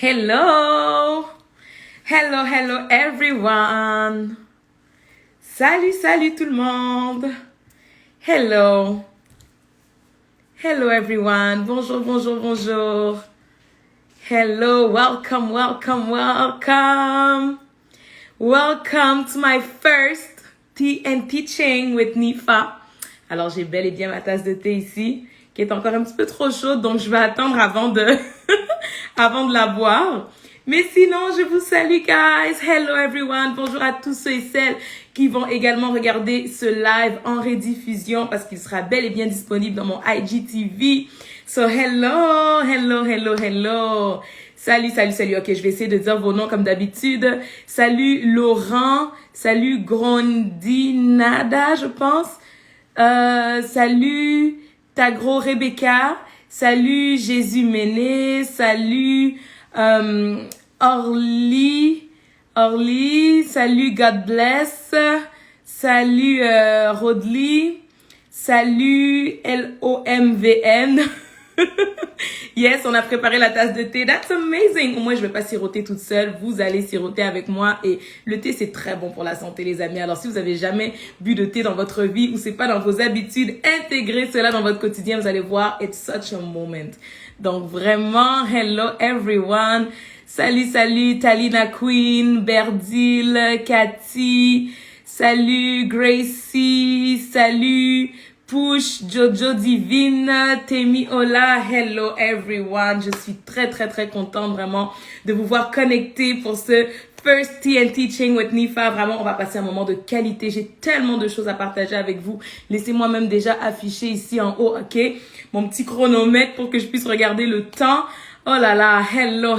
Hello! Hello, hello everyone! Salut, salut tout le monde! Hello! Hello everyone! Bonjour, bonjour, bonjour! Hello, welcome, welcome, welcome! Welcome to my first Tea and Teaching with Nifa. Alors, j'ai bel et bien ma tasse de thé ici, qui est encore un petit peu trop chaude, donc je vais attendre avant de, avant de la boire. Mais sinon, je vous salue, guys. Hello, everyone. Bonjour à tous ceux et celles qui vont également regarder ce live en rediffusion parce qu'il sera bel et bien disponible dans mon IGTV. So, hello, hello, hello, hello. Salut, salut, salut. Ok, je vais essayer de dire vos noms comme d'habitude. Salut, Laurent. Salut, Grondinada, je pense. Salut, Tagro Rebecca. Salut, Jésus Méné. Salut, Orly. Salut, God Bless. Salut, Rodley. Salut, LOMVN. Yes, on a préparé la tasse de thé. That's amazing. Au moins, je vais pas siroter toute seule. Vous allez siroter avec moi. Et le thé, c'est très bon pour la santé, les amis. Alors, si vous avez jamais bu de thé dans votre vie ou c'est pas dans vos habitudes, intégrez cela dans votre quotidien. Vous allez voir, it's such a moment. Donc, vraiment, hello everyone. Salut, salut, Talina Queen, Berdil, Cathy. Salut, Gracie. Salut, Push, Jojo Divine, Temi Ola, hello everyone. Je suis très contente vraiment de vous voir connectés pour ce First Tea and Teaching with Nifa. Vraiment, on va passer un moment de qualité. J'ai tellement de choses à partager avec vous. Laissez-moi même déjà afficher ici en haut, ok, mon petit chronomètre pour que je puisse regarder le temps. Oh là là, hello.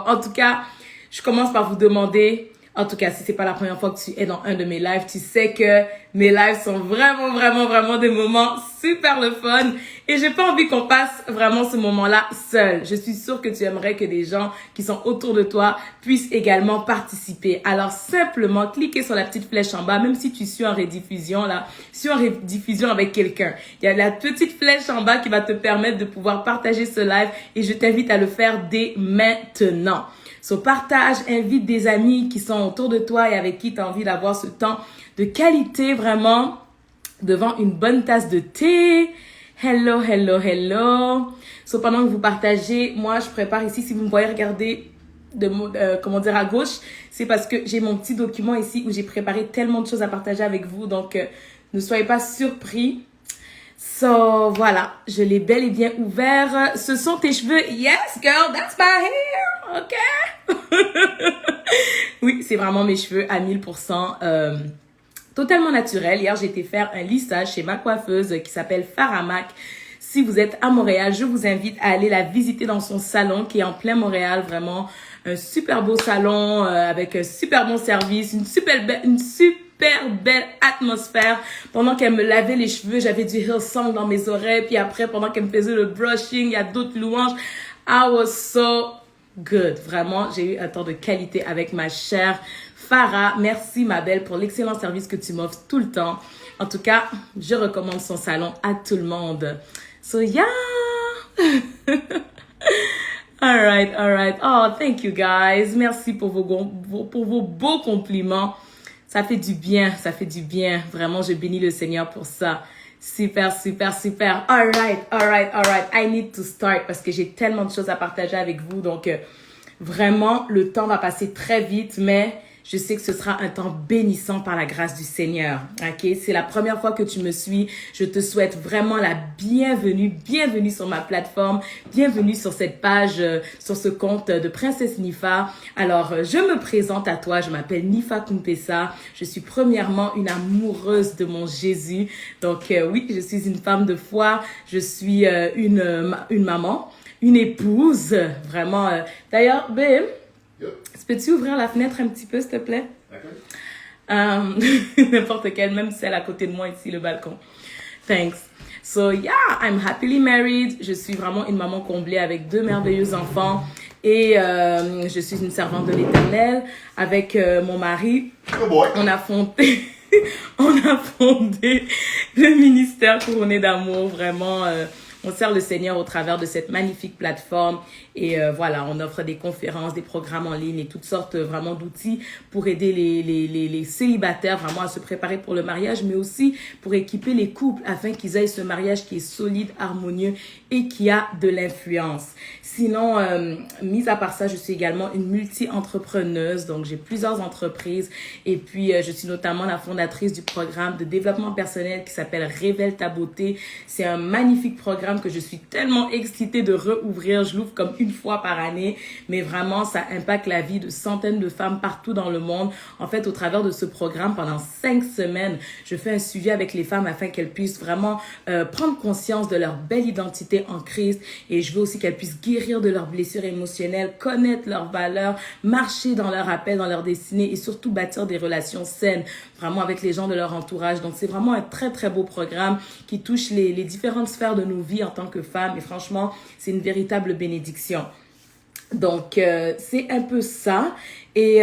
En tout cas, je commence par vous demander... En tout cas, si c'est pas la première fois que tu es dans un de mes lives, tu sais que mes lives sont vraiment des moments super le fun. Et j'ai pas envie qu'on passe vraiment ce moment-là seul. Je suis sûre que tu aimerais que des gens qui sont autour de toi puissent également participer. Alors, simplement, cliquez sur la petite flèche en bas, même si tu suis en rediffusion là, suis en rediffusion avec quelqu'un. Il y a la petite flèche en bas qui va te permettre de pouvoir partager ce live et je t'invite à le faire dès maintenant. So, partage, invite des amis qui sont autour de toi et avec qui tu as envie d'avoir ce temps de qualité vraiment devant une bonne tasse de thé. Hello. So, pendant que vous partagez, moi, je prépare ici, si vous me voyez regarder à gauche, c'est parce que j'ai mon petit document ici où j'ai préparé tellement de choses à partager avec vous. Donc, ne soyez pas surpris. So, voilà, je l'ai bel et bien ouvert. Ce sont tes cheveux. Yes, girl, that's my hair. OK? Oui, c'est vraiment mes cheveux à 1000%. Totalement naturel. Hier, j'ai été faire un lissage chez ma coiffeuse qui s'appelle Faramac. Si vous êtes à Montréal, je vous invite à aller la visiter dans son salon qui est en plein Montréal. Vraiment, un super beau salon avec un super bon service, une super belle atmosphère. Pendant qu'elle me lavait les cheveux, j'avais du Hillsong dans mes oreilles. Puis après, pendant qu'elle me faisait le brushing, il y a d'autres louanges. I was so good. Vraiment, j'ai eu un temps de qualité avec ma chère Farah. Merci, ma belle, pour l'excellent service que tu m'offres tout le temps. En tout cas, je recommande son salon à tout le monde. So, yeah! All right. Oh, thank you, guys. Merci pour vos beaux compliments. Ça fait du bien. Vraiment, je bénis le Seigneur pour ça. Super. All right. I need to start parce que j'ai tellement de choses à partager avec vous. Donc, vraiment, le temps va passer très vite, mais je sais que ce sera un temps bénissant par la grâce du Seigneur. Ok, c'est la première fois que tu me suis. Je te souhaite vraiment la bienvenue sur ma plateforme, bienvenue sur cette page, sur ce compte de Princesse Nifa. Alors, je me présente à toi. Je m'appelle Nifa Kumpesa. Je suis premièrement une amoureuse de mon Jésus. Donc, oui, je suis une femme de foi. Je suis une maman, une épouse, vraiment. D'ailleurs, babe, peux-tu ouvrir la fenêtre un petit peu, s'il te plaît? D'accord. N'importe quelle, même celle à côté de moi ici, le balcon. Thanks. So, yeah, I'm happily married. Je suis vraiment une maman comblée avec 2 merveilleux enfants. Et je suis une servante de l'Éternel. Avec mon mari, on a fondé le ministère Couronné d'amour. Vraiment, On sert le Seigneur au travers de cette magnifique plateforme. Et voilà, on offre des conférences, des programmes en ligne et toutes sortes vraiment d'outils pour aider les célibataires vraiment à se préparer pour le mariage, mais aussi pour équiper les couples afin qu'ils aient ce mariage qui est solide, harmonieux et qui a de l'influence. Sinon, mis à part ça, je suis également une multi-entrepreneuse, donc j'ai plusieurs entreprises et puis je suis notamment la fondatrice du programme de développement personnel qui s'appelle Révèle ta beauté. C'est un magnifique programme que je suis tellement excitée de rouvrir. Je l'ouvre comme une fois par année, mais vraiment ça impacte la vie de centaines de femmes partout dans le monde. En fait, au travers de ce programme, pendant 5 semaines, je fais un suivi avec les femmes afin qu'elles puissent vraiment prendre conscience de leur belle identité en Christ, et je veux aussi qu'elles puissent guérir de leurs blessures émotionnelles, connaître leurs valeurs, marcher dans leur appel, dans leur destinée et surtout bâtir des relations saines vraiment avec les gens de leur entourage. Donc c'est vraiment un très très beau programme qui touche les différentes sphères de nos vies en tant que femmes, et franchement c'est une véritable bénédiction. Donc c'est un peu ça. Et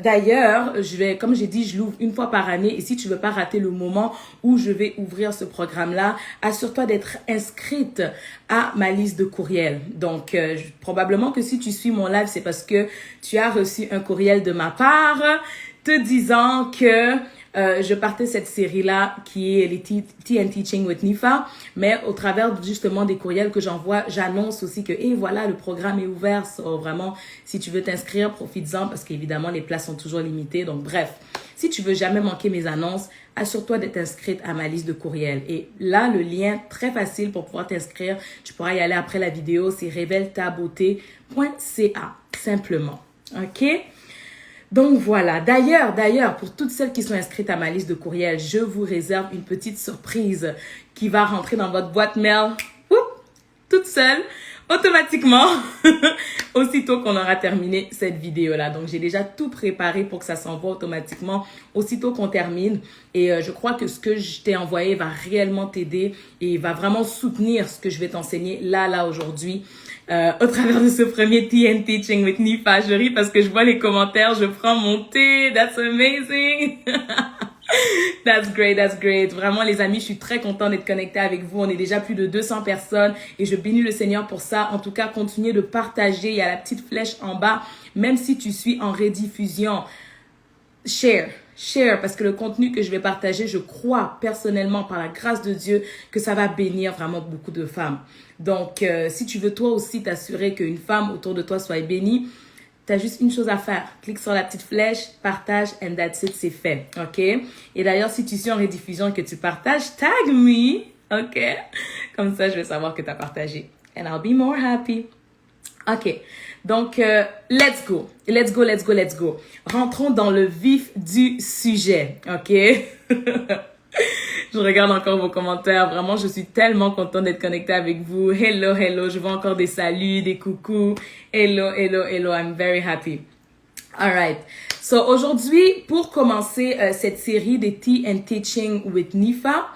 d'ailleurs, comme j'ai dit, je l'ouvre une fois par année. Et si tu veux pas rater le moment où je vais ouvrir ce programme-là, assure-toi d'être inscrite à ma liste de courriels. Donc, probablement que si tu suis mon live, c'est parce que tu as reçu un courriel de ma part te disant que je partais cette série-là qui est les Tea and Teaching with Nifa, mais au travers justement des courriels que j'envoie, j'annonce aussi que voilà, le programme est ouvert. So, vraiment, si tu veux t'inscrire, profites-en parce qu'évidemment, les places sont toujours limitées. Donc bref, si tu veux jamais manquer mes annonces, assure-toi d'être inscrite à ma liste de courriels. Et là, le lien très facile pour pouvoir t'inscrire, tu pourras y aller après la vidéo, c'est révèletabeauté.ca, simplement. OK? Donc voilà, d'ailleurs, pour toutes celles qui sont inscrites à ma liste de courriels, je vous réserve une petite surprise qui va rentrer dans votre boîte mail, toute seule, automatiquement, aussitôt qu'on aura terminé cette vidéo-là. Donc, j'ai déjà tout préparé pour que ça s'envoie automatiquement aussitôt qu'on termine. Et je crois que ce que je t'ai envoyé va réellement t'aider et va vraiment soutenir ce que je vais t'enseigner là, aujourd'hui. Au travers de ce premier Tea and Teaching with Nifa. Je ris parce que je vois les commentaires, je prends mon thé, that's amazing. That's great. Vraiment, les amis, je suis très contente d'être connectée avec vous. On est déjà plus de 200 personnes et je bénis le Seigneur pour ça. En tout cas, continuez de partager. Il y a la petite flèche en bas. Même si tu suis en rediffusion, share, parce que le contenu que je vais partager, je crois personnellement, par la grâce de Dieu, que ça va bénir vraiment beaucoup de femmes. Donc, si tu veux toi aussi t'assurer qu'une femme autour de toi soit bénie, tu as juste une chose à faire. Clique sur la petite flèche, partage, and that's it, c'est fait. OK? Et d'ailleurs, si tu suis en rediffusion et que tu partages, tag me. OK? Comme ça, je vais savoir que tu as partagé. And I'll be more happy. OK. Donc, let's go. Rentrons dans le vif du sujet. OK? Je regarde encore vos commentaires. Vraiment, je suis tellement contente d'être connectée avec vous. Hello. Je vois encore des saluts, des coucous. Hello. I'm very happy. All right. So, aujourd'hui, pour commencer cette série des Tea and Teaching with Nifa,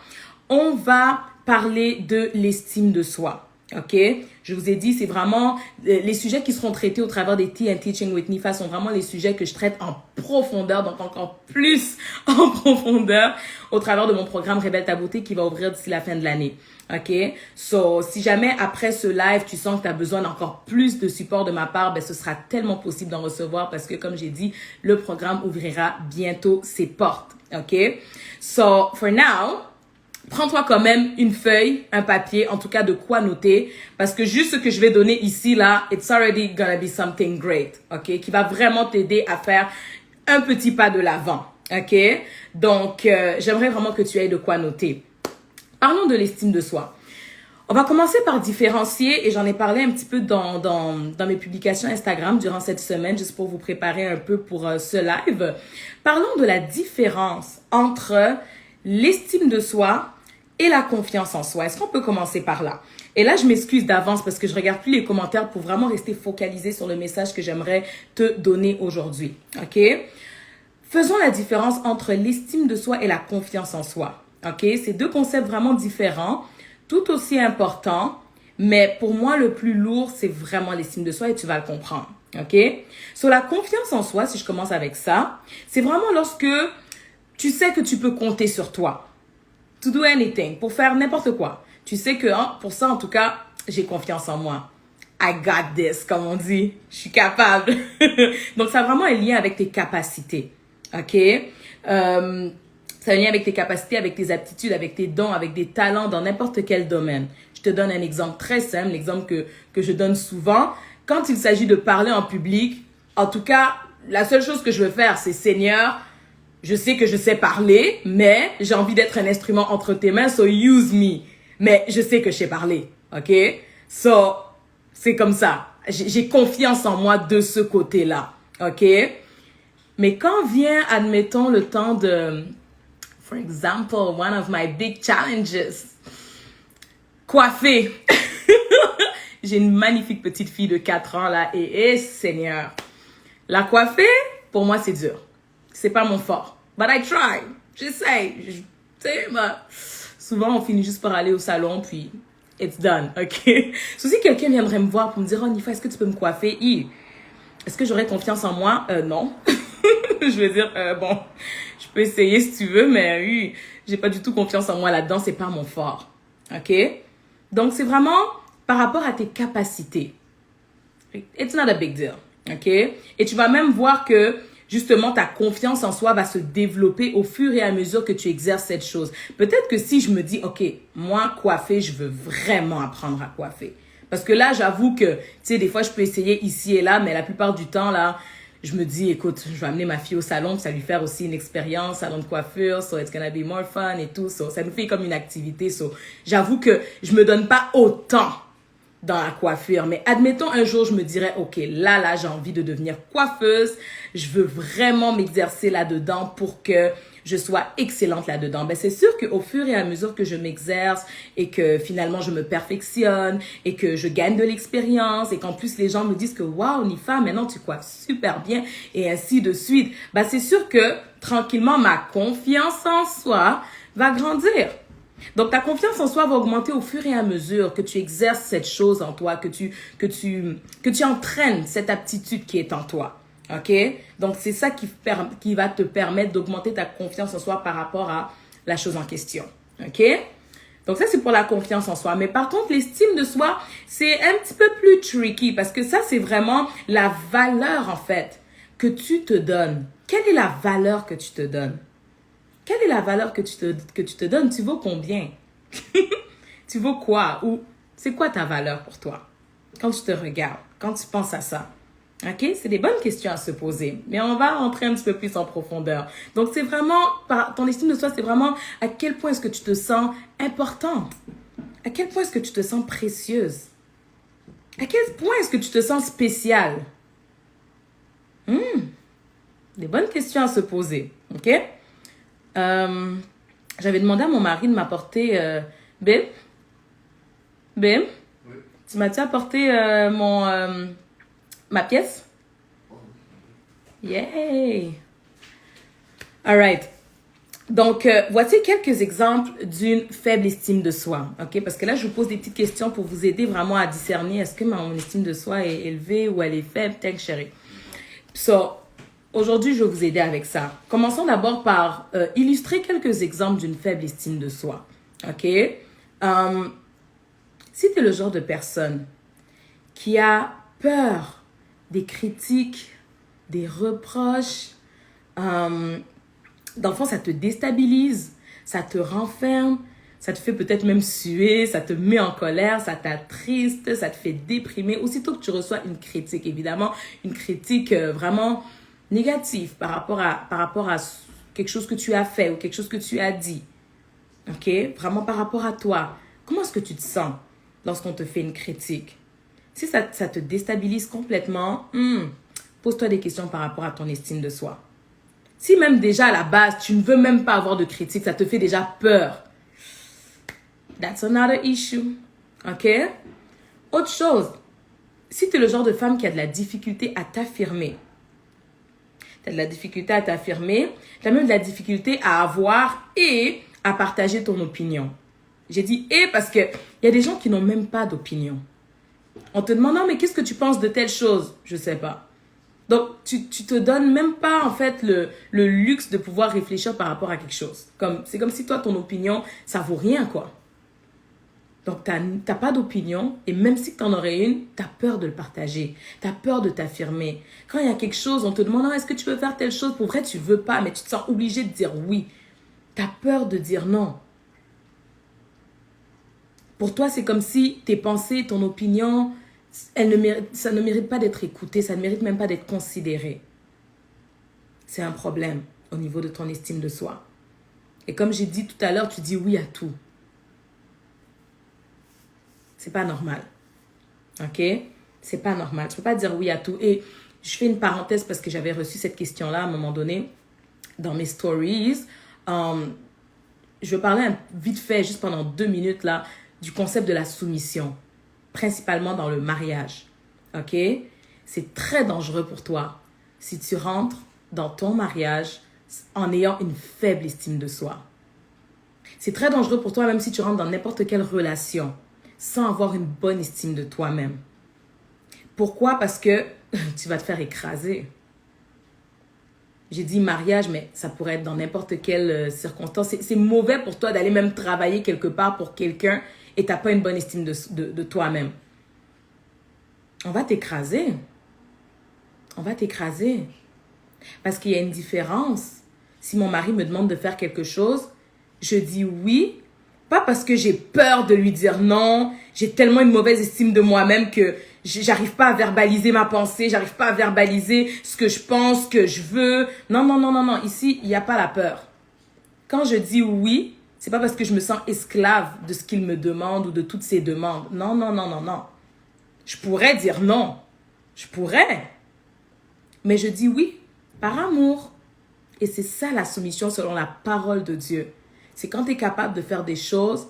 on va parler de l'estime de soi. OK? Je vous ai dit, c'est vraiment les sujets qui seront traités au travers des Tea and Teaching with Nifa sont vraiment les sujets que je traite en profondeur, donc encore plus en profondeur au travers de mon programme Révèle ta beauté qui va ouvrir d'ici la fin de l'année. OK? So, si jamais après ce live, tu sens que tu as besoin d'encore plus de support de ma part, ben, ce sera tellement possible d'en recevoir parce que, comme j'ai dit, le programme ouvrira bientôt ses portes. OK? So, for now, prends-toi quand même une feuille, un papier, en tout cas de quoi noter, parce que juste ce que je vais donner ici, là, it's already gonna be something great, OK? Qui va vraiment t'aider à faire un petit pas de l'avant, OK? Donc, j'aimerais vraiment que tu aies de quoi noter. Parlons de l'estime de soi. On va commencer par différencier, et j'en ai parlé un petit peu dans mes publications Instagram durant cette semaine, juste pour vous préparer un peu pour ce live. Parlons de la différence entre l'estime de soi et la confiance en soi. Est-ce qu'on peut commencer par là? Et là, je m'excuse d'avance parce que je regarde plus les commentaires pour vraiment rester focalisée sur le message que j'aimerais te donner aujourd'hui. OK? Faisons la différence entre l'estime de soi et la confiance en soi. OK? C'est deux concepts vraiment différents, tout aussi importants, mais pour moi, le plus lourd, c'est vraiment l'estime de soi et tu vas le comprendre. OK? Sur la confiance en soi, si je commence avec ça, c'est vraiment lorsque tu sais que tu peux compter sur toi. To do anything, pour faire n'importe quoi. tu sais que hein, pour ça, en tout cas, j'ai confiance en moi. I got this, comme on dit. Je suis capable. Donc, ça a vraiment un lien avec tes capacités. OK? Ça a un lien avec tes capacités, avec tes aptitudes, avec tes dons, avec des talents dans n'importe quel domaine. Je te donne un exemple très simple, l'exemple que je donne souvent. Quand il s'agit de parler en public, en tout cas, la seule chose que je veux faire, c'est Seigneur, je sais que je sais parler, mais j'ai envie d'être un instrument entre tes mains, so use me. Mais je sais que je sais parler, OK? So, c'est comme ça. J'ai confiance en moi de ce côté-là, OK? Mais quand vient, admettons, le temps de, for example, one of my big challenges, coiffer. J'ai une magnifique petite fille de 4 ans là et Seigneur. La coiffer, pour moi, c'est dur. C'est pas mon fort. But I try. J'essaye. Tu sais, souvent, on finit juste par aller au salon, puis it's done, OK? Si quelqu'un viendrait me voir pour me dire, oh, Nifa, est-ce que tu peux me coiffer? Est-ce que j'aurais confiance en moi? Non. Je veux dire, bon, je peux essayer si tu veux, mais oui, j'ai pas du tout confiance en moi là-dedans. C'est pas mon fort, OK? Donc, c'est vraiment par rapport à tes capacités. It's not a big deal, OK? Et tu vas même voir que, justement, ta confiance en soi va se développer au fur et à mesure que tu exerces cette chose. Peut-être que si je me dis, OK, moi, coiffer, je veux vraiment apprendre à coiffer. Parce que là, j'avoue que, tu sais, des fois, je peux essayer ici et là, mais la plupart du temps, là, je me dis, écoute, je vais amener ma fille au salon, puis ça lui faire aussi une expérience, salon de coiffure, so it's gonna be more fun et tout, so ça nous fait comme une activité, so j'avoue que je me donne pas autant dans la coiffure, mais admettons un jour, je me dirais, OK, là, j'ai envie de devenir coiffeuse, je veux vraiment m'exercer là-dedans pour que je sois excellente là-dedans. Ben, c'est sûr qu'au fur et à mesure que je m'exerce et que finalement je me perfectionne et que je gagne de l'expérience et qu'en plus les gens me disent que waouh, Nifa, maintenant tu coiffes super bien et ainsi de suite, ben, c'est sûr que tranquillement ma confiance en soi va grandir. Donc, ta confiance en soi va augmenter au fur et à mesure que tu exerces cette chose en toi, que tu entraînes cette aptitude qui est en toi. OK? Donc, c'est ça qui va te permettre d'augmenter ta confiance en soi par rapport à la chose en question. OK? Donc, ça, c'est pour la confiance en soi. Mais par contre, l'estime de soi, c'est un petit peu plus tricky parce que ça, c'est vraiment la valeur, en fait, que tu te donnes. Quelle est la valeur que tu te donnes? Quelle est la valeur que tu te donnes? Tu vaux combien? Tu vaux quoi? Ou c'est quoi ta valeur pour toi? Quand tu te regardes, quand tu penses à ça. OK? C'est des bonnes questions à se poser. Mais on va rentrer un petit peu plus en profondeur. Donc, c'est vraiment, ton estime de soi, c'est vraiment à quel point est-ce que tu te sens important? À quel point est-ce que tu te sens précieuse? À quel point est-ce que tu te sens spéciale? Des bonnes questions à se poser. OK? J'avais demandé à mon mari de m'apporter... Babe? Babe? Oui. Tu m'as-tu apporté ma pièce? Yay! All right. Donc, voici quelques exemples d'une faible estime de soi. OK? Parce que là, je vous pose des petites questions pour vous aider vraiment à discerner est-ce que mon estime de soi est élevée ou elle est faible? Thanks, chérie. So, aujourd'hui, je vais vous aider avec ça. Commençons d'abord par illustrer quelques exemples d'une faible estime de soi. OK? Si tu es le genre de personne qui a peur des critiques, des reproches, dans le fond, ça te déstabilise, ça te renferme, ça te fait peut-être même suer, ça te met en colère, ça t'attriste, ça te fait déprimer. Aussitôt que tu reçois une critique, évidemment, une critique vraiment négative par rapport à quelque chose que tu as fait ou quelque chose que tu as dit. OK? Vraiment par rapport à toi. Comment est-ce que tu te sens lorsqu'on te fait une critique? Si ça te déstabilise complètement, pose-toi des questions par rapport à ton estime de soi. Si même déjà à la base, tu ne veux même pas avoir de critique, ça te fait déjà peur. That's another issue. OK? Autre chose, si tu es le genre de femme qui a de la difficulté à t'affirmer, tu as de la difficulté à t'affirmer, tu as même de la difficulté à avoir et à partager ton opinion. J'ai dit « et » parce qu'il y a des gens qui n'ont même pas d'opinion. On te demande « non, mais qu'est-ce que tu penses de telle chose? » Je ne sais pas. Donc, tu te donnes même pas, en fait, le luxe de pouvoir réfléchir par rapport à quelque chose. C'est comme si toi, ton opinion, ça vaut rien, quoi. Donc, t'as pas d'opinion et même si tu en aurais une, tu as peur de le partager. Tu as peur de t'affirmer. Quand il y a quelque chose, on te demande, est-ce que tu veux faire telle chose? Pour vrai, tu veux pas, mais tu te sens obligé de dire oui. Tu as peur de dire non. Pour toi, c'est comme si tes pensées, ton opinion, ça ne mérite pas d'être écouté, ça ne mérite même pas d'être considéré. C'est un problème au niveau de ton estime de soi. Et comme j'ai dit tout à l'heure, tu dis oui à tout. C'est pas normal. OK? C'est pas normal. Tu peux pas dire oui à tout. Et je fais une parenthèse parce que j'avais reçu cette question-là à un moment donné dans mes stories. Je parlais vite fait, juste pendant 2 minutes là, du concept de la soumission, principalement dans le mariage. OK? C'est très dangereux pour toi si tu rentres dans ton mariage en ayant une faible estime de soi. C'est très dangereux pour toi même si tu rentres dans n'importe quelle relation sans avoir une bonne estime de toi-même. Pourquoi? Parce que tu vas te faire écraser. J'ai dit mariage, mais ça pourrait être dans n'importe quelle circonstance. C'est mauvais pour toi d'aller même travailler quelque part pour quelqu'un et tu n'as pas une bonne estime de toi-même. On va t'écraser. On va t'écraser. Parce qu'il y a une différence. Si mon mari me demande de faire quelque chose, je dis oui. Pas parce que j'ai peur de lui dire non. J'ai tellement une mauvaise estime de moi-même que j'arrive pas à verbaliser ma pensée. J'arrive pas à verbaliser ce que je pense, ce que je veux. Non, non, non, non, non. Ici, il n'y a pas la peur. Quand je dis oui, c'est pas parce que je me sens esclave de ce qu'il me demande ou de toutes ses demandes. Non, non, non, non, non. Je pourrais dire non. Je pourrais. Mais je dis oui par amour. Et c'est ça la soumission selon la parole de Dieu. C'est quand tu es capable de faire des choses,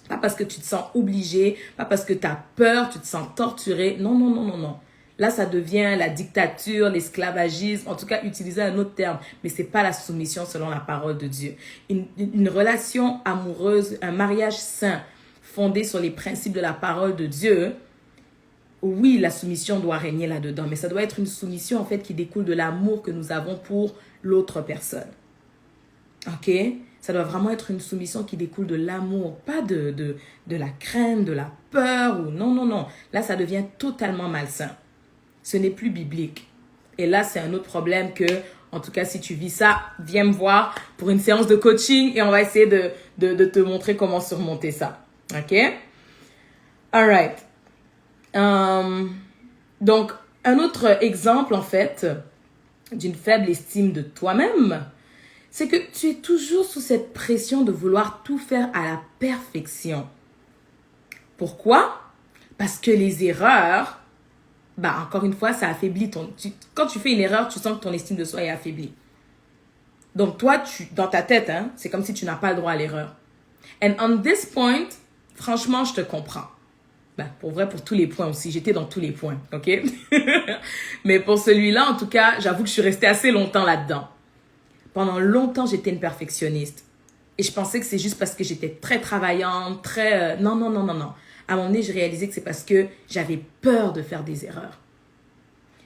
pas parce que tu te sens obligé, pas parce que tu as peur, tu te sens torturé. Non, non, non, non, non. Là, ça devient la dictature, l'esclavagisme, en tout cas, utiliser un autre terme. Mais ce n'est pas la soumission selon la parole de Dieu. Une relation amoureuse, un mariage sain, fondé sur les principes de la parole de Dieu, oui, la soumission doit régner là-dedans. Mais ça doit être une soumission, en fait, qui découle de l'amour que nous avons pour l'autre personne. OK? Ça doit vraiment être une soumission qui découle de l'amour, pas de la crainte, de la peur ou non, non, non. Là, ça devient totalement malsain. Ce n'est plus biblique. Et là, c'est un autre problème que, en tout cas, si tu vis ça, viens me voir pour une séance de coaching et on va essayer de te montrer comment surmonter ça. OK? All right. Donc, un autre exemple, en fait, d'une faible estime de toi-même, c'est que tu es toujours sous cette pression de vouloir tout faire à la perfection. Pourquoi? Parce que les erreurs, encore une fois, ça affaiblit quand tu fais une erreur, tu sens que ton estime de soi est affaiblie. Donc toi, dans ta tête, c'est comme si tu n'as pas le droit à l'erreur. And on this point, franchement, je te comprends. Pour vrai, pour tous les points aussi. J'étais dans tous les points, OK? Mais pour celui-là, en tout cas, j'avoue que je suis restée assez longtemps là-dedans. Pendant longtemps, j'étais une perfectionniste. Et je pensais que c'est juste parce que j'étais très travaillante, très... Non, non, non, non, non. À un moment donné, j'ai réalisé que c'est parce que j'avais peur de faire des erreurs.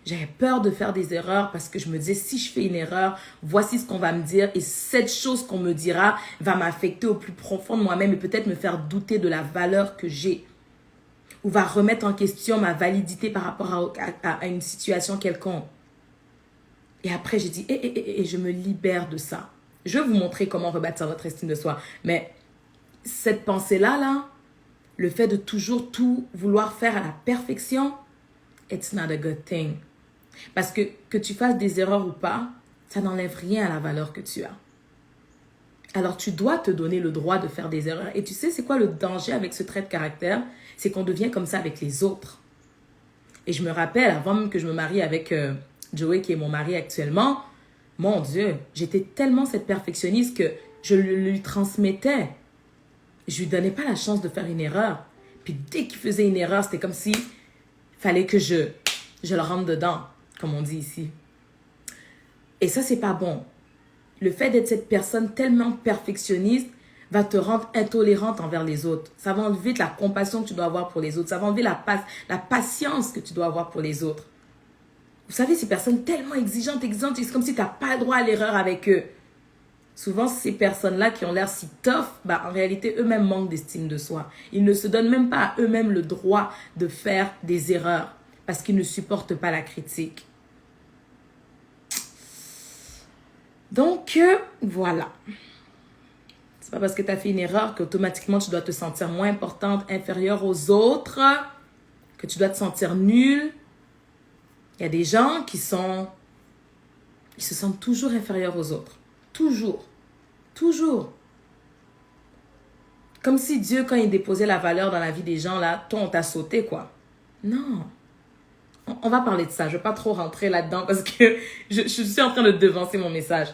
J'avais peur de faire des erreurs parce que je me disais, si je fais une erreur, voici ce qu'on va me dire. Et cette chose qu'on me dira va m'affecter au plus profond de moi-même et peut-être me faire douter de la valeur que j'ai. Ou va remettre en question ma validité par rapport à une situation quelconque. Et après, j'ai dit, et je me libère de ça. Je vais vous montrer comment rebâtir votre estime de soi. Mais cette pensée-là, là, le fait de toujours tout vouloir faire à la perfection, it's not a good thing. Parce que tu fasses des erreurs ou pas, ça n'enlève rien à la valeur que tu as. Alors, tu dois te donner le droit de faire des erreurs. Et tu sais, c'est quoi le danger avec ce trait de caractère? C'est qu'on devient comme ça avec les autres. Et je me rappelle, avant même que je me marie avec Joey, qui est mon mari actuellement, mon Dieu, j'étais tellement cette perfectionniste que je lui transmettais. Je lui donnais pas la chance de faire une erreur. Puis dès qu'il faisait une erreur, c'était comme si fallait que je le rentre dedans, comme on dit ici. Et ça, c'est pas bon. Le fait d'être cette personne tellement perfectionniste va te rendre intolérante envers les autres. Ça va enlever de la compassion que tu dois avoir pour les autres. Ça va enlever la patience que tu dois avoir pour les autres. Vous savez, ces personnes tellement exigeantes, c'est comme si tu n'as pas le droit à l'erreur avec eux. Souvent, ces personnes-là qui ont l'air si tough, bah, en réalité, eux-mêmes manquent d'estime de soi. Ils ne se donnent même pas à eux-mêmes le droit de faire des erreurs parce qu'ils ne supportent pas la critique. Donc, voilà. C'est pas parce que tu as fait une erreur qu'automatiquement tu dois te sentir moins importante, inférieure aux autres, que tu dois te sentir nulle. Il y a des gens ils se sentent toujours inférieurs aux autres. Toujours. Toujours. Comme si Dieu, quand il déposait la valeur dans la vie des gens, là, toi, on t'a sauté, quoi. Non. On va parler de ça. Je ne vais pas trop rentrer là-dedans parce que je suis en train de devancer mon message.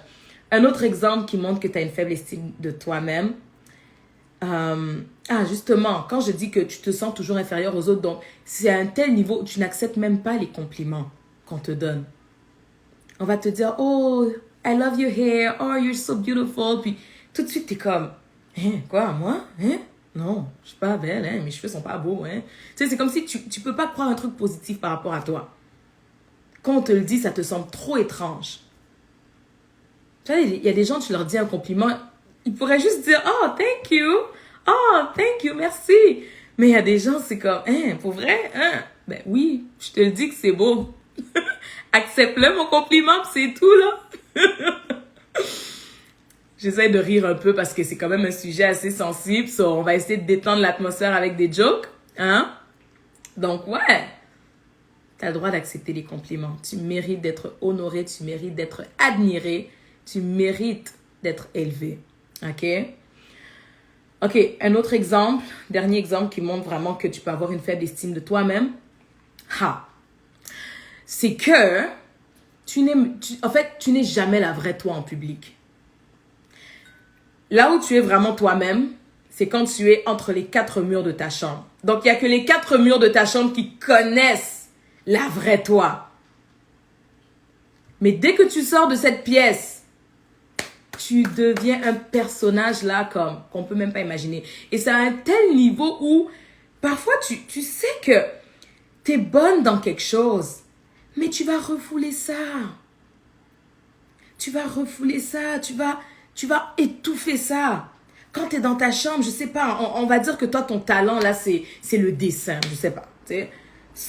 Un autre exemple qui montre que tu as une faible estime de toi-même. Justement, quand je dis que tu te sens toujours inférieur aux autres, donc c'est à un tel niveau où tu n'acceptes même pas les compliments qu'on te donne. On va te dire, oh, I love your hair, oh, you're so beautiful. Puis tout de suite, t'es comme, quoi, moi? Non, je suis pas belle, mes cheveux sont pas beaux. Tu sais, c'est comme si tu peux pas croire un truc positif par rapport à toi. Quand on te le dit, ça te semble trop étrange. Tu sais, il y a des gens, tu leur dis un compliment, ils pourraient juste dire, oh, thank you, merci. Mais il y a des gens, c'est comme, pour vrai, ben oui, je te le dis que c'est beau. Accepte-le, mon compliment, c'est tout, là. J'essaie de rire un peu parce que c'est quand même un sujet assez sensible. So, on va essayer de détendre l'atmosphère avec des jokes. Donc, ouais. Tu as le droit d'accepter les compliments. Tu mérites d'être honoré. Tu mérites d'être admiré. Tu mérites d'être élevé. OK? OK, un autre exemple. Dernier exemple qui montre vraiment que tu peux avoir une faible estime de toi-même. C'est que tu n'es jamais la vraie toi en public. Là où tu es vraiment toi-même, c'est quand tu es entre les 4 murs de ta chambre. Donc, il n'y a que les 4 murs de ta chambre qui connaissent la vraie toi. Mais dès que tu sors de cette pièce, tu deviens un personnage là qu'on ne peut même pas imaginer. Et c'est à un tel niveau où parfois tu sais que tu es bonne dans quelque chose, mais tu vas refouler ça. Tu vas refouler ça, tu vas étouffer ça. Quand tu es dans ta chambre, je sais pas, on va dire que toi, ton talent, là, c'est le dessin, je sais pas. Tu sais.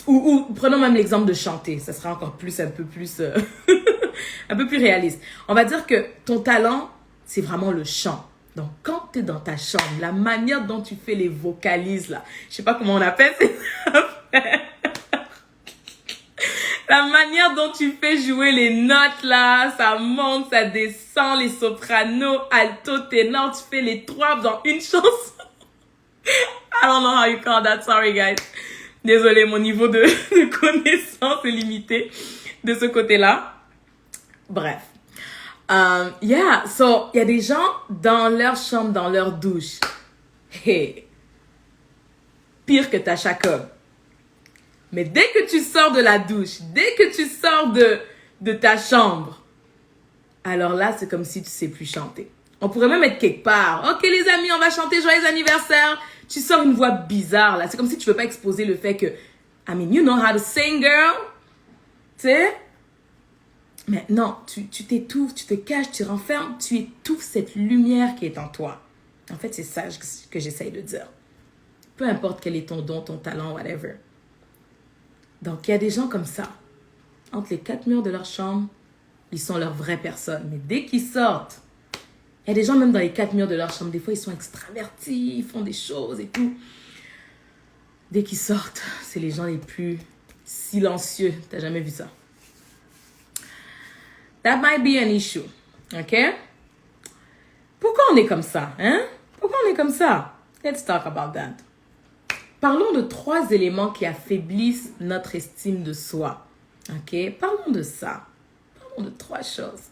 Ou prenons même l'exemple de chanter. Ça sera encore un peu plus un peu plus réaliste. On va dire que ton talent, c'est vraiment le chant. Donc, quand tu es dans ta chambre, la manière dont tu fais les vocalises, là, je sais pas comment on appelle ça. La manière dont tu fais jouer les notes là, ça monte, ça descend, les sopranos, alto, ténor, tu fais les 3 dans une chanson. I don't know how you call that, sorry guys. Désolé, mon niveau de connaissance est limité de ce côté-là. Bref. Il y a des gens dans leur chambre, dans leur douche. Hey. Pire que ta chacob. Mais dès que tu sors de la douche, dès que tu sors de ta chambre, alors là, c'est comme si tu sais plus chanter. On pourrait même être quelque part. Ok, les amis, on va chanter joyeux anniversaire. Tu sors une voix bizarre, là. C'est comme si tu veux pas exposer le fait que, I mean, you know how to sing, girl. Tu sais? Mais non, tu t'étouffes, tu te caches, tu renfermes, tu étouffes cette lumière qui est en toi. En fait, c'est ça que j'essaye de dire. Peu importe quel est ton don, ton talent, whatever. Donc, il y a des gens comme ça. Entre les 4 murs de leur chambre, ils sont leur vraie personne. Mais dès qu'ils sortent, il y a des gens même dans les 4 murs de leur chambre. Des fois, ils sont extravertis, ils font des choses et tout. Dès qu'ils sortent, c'est les gens les plus silencieux. T'as jamais vu ça? That might be an issue. OK? Pourquoi on est comme ça? Pourquoi on est comme ça? Let's talk about that. Parlons de 3 éléments qui affaiblissent notre estime de soi. OK? Parlons de ça. Parlons de 3 choses.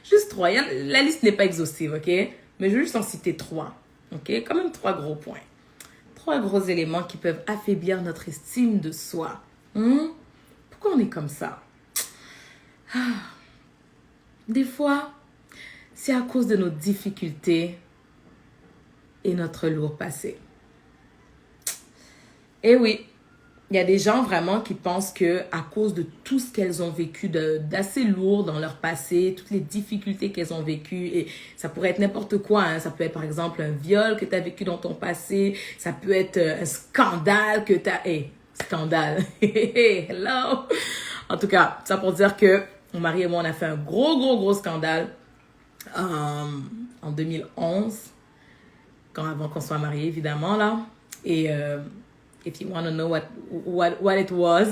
Juste 3. La liste n'est pas exhaustive, OK? Mais je vais juste en citer 3. OK? Quand même 3 gros points. 3 gros éléments qui peuvent affaiblir notre estime de soi. Pourquoi on est comme ça? Des fois, c'est à cause de nos difficultés et notre lourd passé. Eh oui, il y a des gens vraiment qui pensent que à cause de tout ce qu'elles ont vécu d'assez lourd dans leur passé, toutes les difficultés qu'elles ont vécues, et ça pourrait être n'importe quoi, hein. Ça peut être par exemple un viol que tu as vécu dans ton passé, ça peut être un scandale que tu as... Hey, scandale, hello! En tout cas, ça pour dire que mon mari et moi, on a fait un gros scandale en 2011, avant qu'on soit mariés, évidemment, là. Et... if you want to know what it was,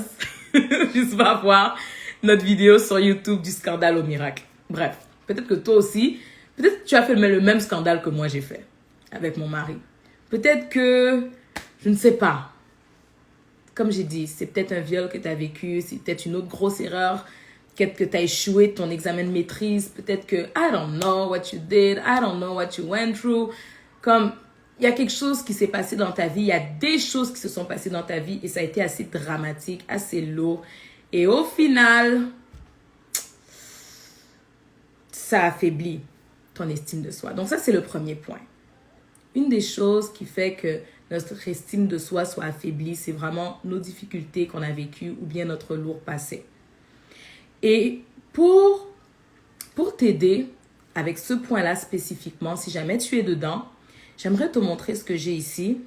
juste va voir notre vidéo sur YouTube du scandale au miracle. Bref, peut-être que toi aussi, peut-être que tu as fait le même scandale que moi j'ai fait avec mon mari. Peut-être que, je ne sais pas, comme j'ai dit, c'est peut-être un viol que tu as vécu, c'est peut-être une autre grosse erreur, peut-être que tu as échoué ton examen de maîtrise, peut-être que I don't know what you did, I don't know what you went through, comme... Il y a quelque chose qui s'est passé dans ta vie, il y a des choses qui se sont passées dans ta vie et ça a été assez dramatique, assez lourd. Et au final, ça affaiblit ton estime de soi. Donc ça, c'est le premier point. Une des choses qui fait que notre estime de soi soit affaiblie, c'est vraiment nos difficultés qu'on a vécues ou bien notre lourd passé. Et pour t'aider avec ce point-là spécifiquement, si jamais tu es dedans, j'aimerais te montrer ce que j'ai ici.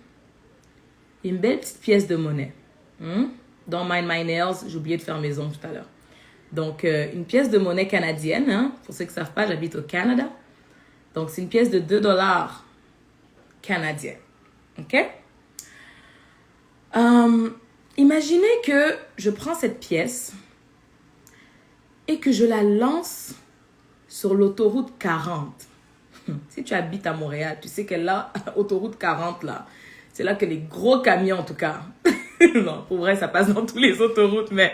Une belle petite pièce de monnaie. Don't mind my nails. J'ai oublié de faire mes ongles tout à l'heure. Donc, une pièce de monnaie canadienne. Hein? Pour ceux qui ne savent pas, j'habite au Canada. Donc, c'est une pièce de 2 $ canadienne. OK? Imaginez que je prends cette pièce et que je la lance sur l'autoroute 40. Si tu habites à Montréal, tu sais que là, autoroute 40, là, c'est là que les gros camions, en tout cas, non, pour vrai, ça passe dans toutes les autoroutes, mais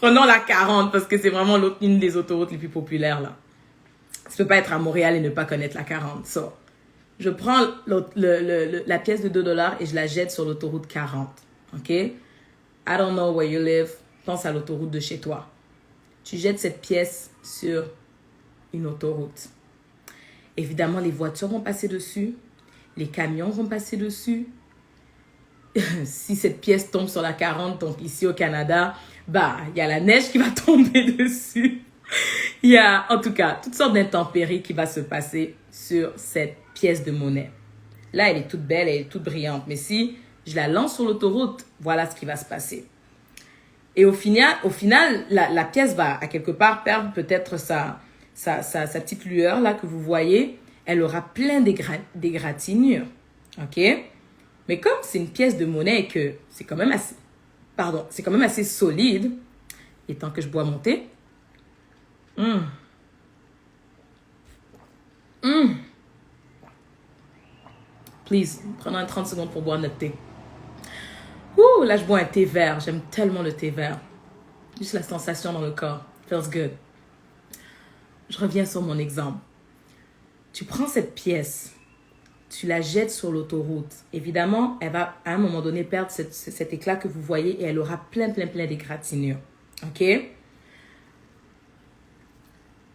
prenons la 40 parce que c'est vraiment une des autoroutes les plus populaires, là. Tu peux pas être à Montréal et ne pas connaître la 40. So, je prends la pièce de 2 $ et je la jette sur l'autoroute 40. OK? I don't know where you live. Pense à l'autoroute de chez toi. Tu jettes cette pièce sur une autoroute. Évidemment, les voitures vont passer dessus, les camions vont passer dessus. Si cette pièce tombe sur la 40, donc ici au Canada, bah, il y a la neige qui va tomber dessus. Il y a, en tout cas, toutes sortes d'intempéries qui vont se passer sur cette pièce de monnaie. Là, elle est toute belle, elle est toute brillante. Mais si je la lance sur l'autoroute, voilà ce qui va se passer. Et au final, la pièce va à quelque part perdre peut-être sa petite lueur là que vous voyez, elle aura plein d'égratignures. OK? Mais comme c'est une pièce de monnaie et que c'est quand même assez solide, et tant que je bois mon thé, please, prenons 30 secondes pour boire notre thé. Ouh, là je bois un thé vert, j'aime tellement le thé vert. Juste la sensation dans le corps, feels good. Je reviens sur mon exemple. Tu prends cette pièce, tu la jettes sur l'autoroute. Évidemment, elle va à un moment donné perdre cet éclat que vous voyez et elle aura plein d'égratignures. OK?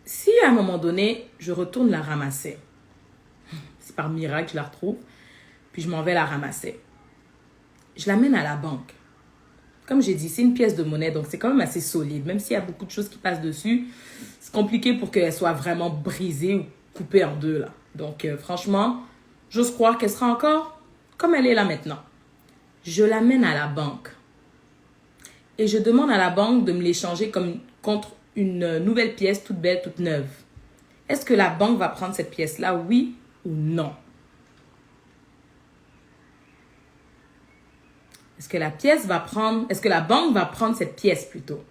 Si à un moment donné, je retourne la ramasser, c'est par miracle que je la retrouve, puis je m'en vais la ramasser. Je l'amène à la banque. Comme j'ai dit, c'est une pièce de monnaie, donc c'est quand même assez solide. Même s'il y a beaucoup de choses qui passent dessus, c'est compliqué pour qu'elle soit vraiment brisée ou coupée en deux, là. Donc, franchement, j'ose croire qu'elle sera encore comme elle est là maintenant. Je l'amène à la banque. Et je demande à la banque de me l'échanger contre une nouvelle pièce toute belle, toute neuve. Est-ce que la banque va prendre cette pièce-là, oui ou non? Est-ce que la banque va prendre cette pièce plutôt?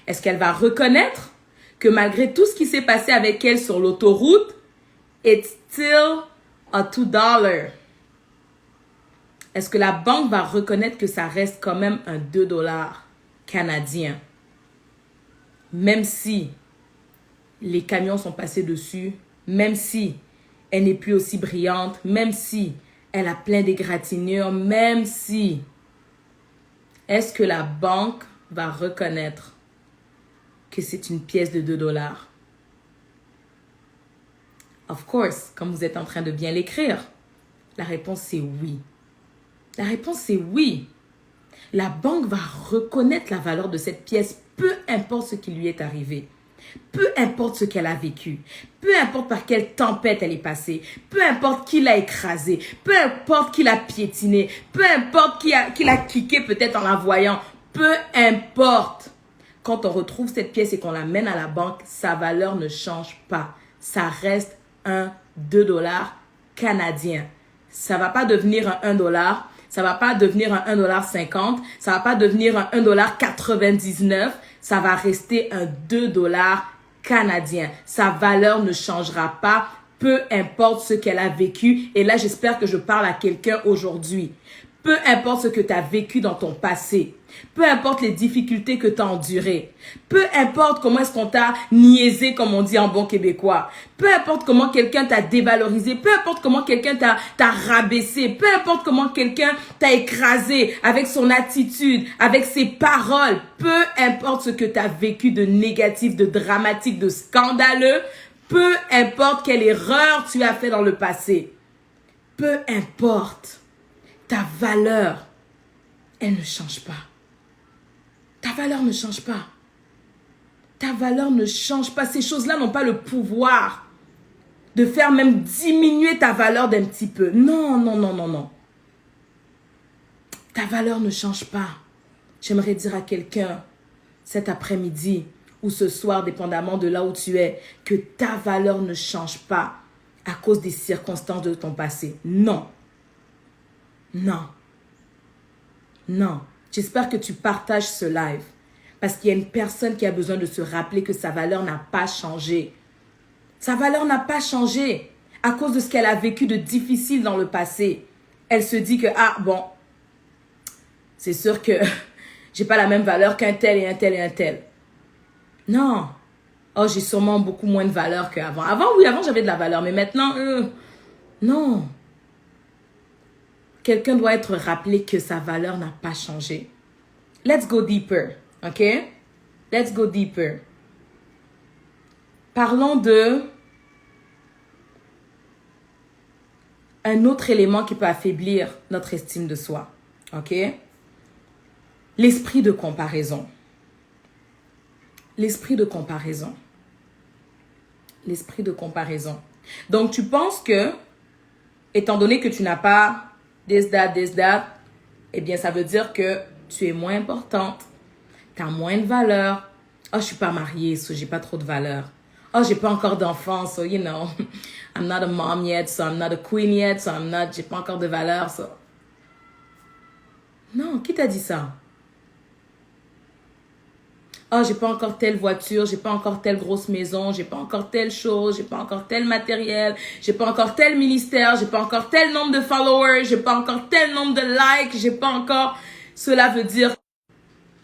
Est-ce qu'elle va reconnaître que malgré tout ce qui s'est passé avec elle sur l'autoroute, it's still a $2? Est-ce que la banque va reconnaître que ça reste quand même un 2 $ canadien? Même si les camions sont passés dessus, même si elle n'est plus aussi brillante, même si elle a plein d'égratignures, même si... Est-ce que la banque va reconnaître que c'est une pièce de 2 $? Of course, comme vous êtes en train de bien l'écrire, la réponse c'est oui. La réponse c'est oui. La banque va reconnaître la valeur de cette pièce, peu importe ce qui lui est arrivé. Peu importe ce qu'elle a vécu, peu importe par quelle tempête elle est passée, peu importe qui l'a écrasée, peu importe qui l'a piétinée, peu importe qui l'a kické peut-être en la voyant, peu importe. Quand on retrouve cette pièce et qu'on l'amène à la banque, sa valeur ne change pas. Ça reste 2 $ canadiens. Ça va pas devenir un 1$, ça va pas devenir un 1,50 $, ça va pas devenir un 1,99 $, ça va rester un 2$ canadien. Sa valeur ne changera pas, peu importe ce qu'elle a vécu. Et là, j'espère que je parle à quelqu'un aujourd'hui. Peu importe ce que tu as vécu dans ton passé, peu importe les difficultés que tu as endurées, peu importe comment est-ce qu'on t'a niaisé, comme on dit en bon québécois, peu importe comment quelqu'un t'a dévalorisé, peu importe comment quelqu'un t'a rabaissé, peu importe comment quelqu'un t'a écrasé avec son attitude, avec ses paroles, peu importe ce que tu as vécu de négatif, de dramatique, de scandaleux, peu importe quelle erreur tu as fait dans le passé, peu importe. Ta valeur, elle ne change pas. Ta valeur ne change pas. Ta valeur ne change pas. Ces choses-là n'ont pas le pouvoir de faire même diminuer ta valeur d'un petit peu. Non, non, non, non, non. Ta valeur ne change pas. J'aimerais dire à quelqu'un cet après-midi ou ce soir, dépendamment de là où tu es, que ta valeur ne change pas à cause des circonstances de ton passé. Non. Non. Non. J'espère que tu partages ce live parce qu'il y a une personne qui a besoin de se rappeler que sa valeur n'a pas changé. Sa valeur n'a pas changé à cause de ce qu'elle a vécu de difficile dans le passé. Elle se dit que, ah bon, c'est sûr que j'ai pas la même valeur qu'un tel et un tel et un tel. Non. Oh, j'ai sûrement beaucoup moins de valeur qu'avant. Avant, oui, avant j'avais de la valeur, mais maintenant, non. Quelqu'un doit être rappelé que sa valeur n'a pas changé. Let's go deeper, ok? Let's go deeper. Parlons de un autre élément qui peut affaiblir notre estime de soi, ok? L'esprit de comparaison. L'esprit de comparaison. L'esprit de comparaison. Donc, tu penses que, étant donné que tu n'as pas this, that, eh bien, ça veut dire que tu es moins importante, tu as moins de valeur. Oh, je suis pas mariée, so j'ai pas trop de valeur. Oh, j'ai pas encore d'enfants, so you know, I'm not a mom yet, so I'm not a queen yet, so j'ai pas encore de valeur, so. Non, qui t'a dit ça? Oh, j'ai pas encore telle voiture, j'ai pas encore telle grosse maison, j'ai pas encore telle chose, j'ai pas encore tel matériel, j'ai pas encore tel ministère, j'ai pas encore tel nombre de followers, j'ai pas encore tel nombre de likes, j'ai pas encore... Cela veut dire,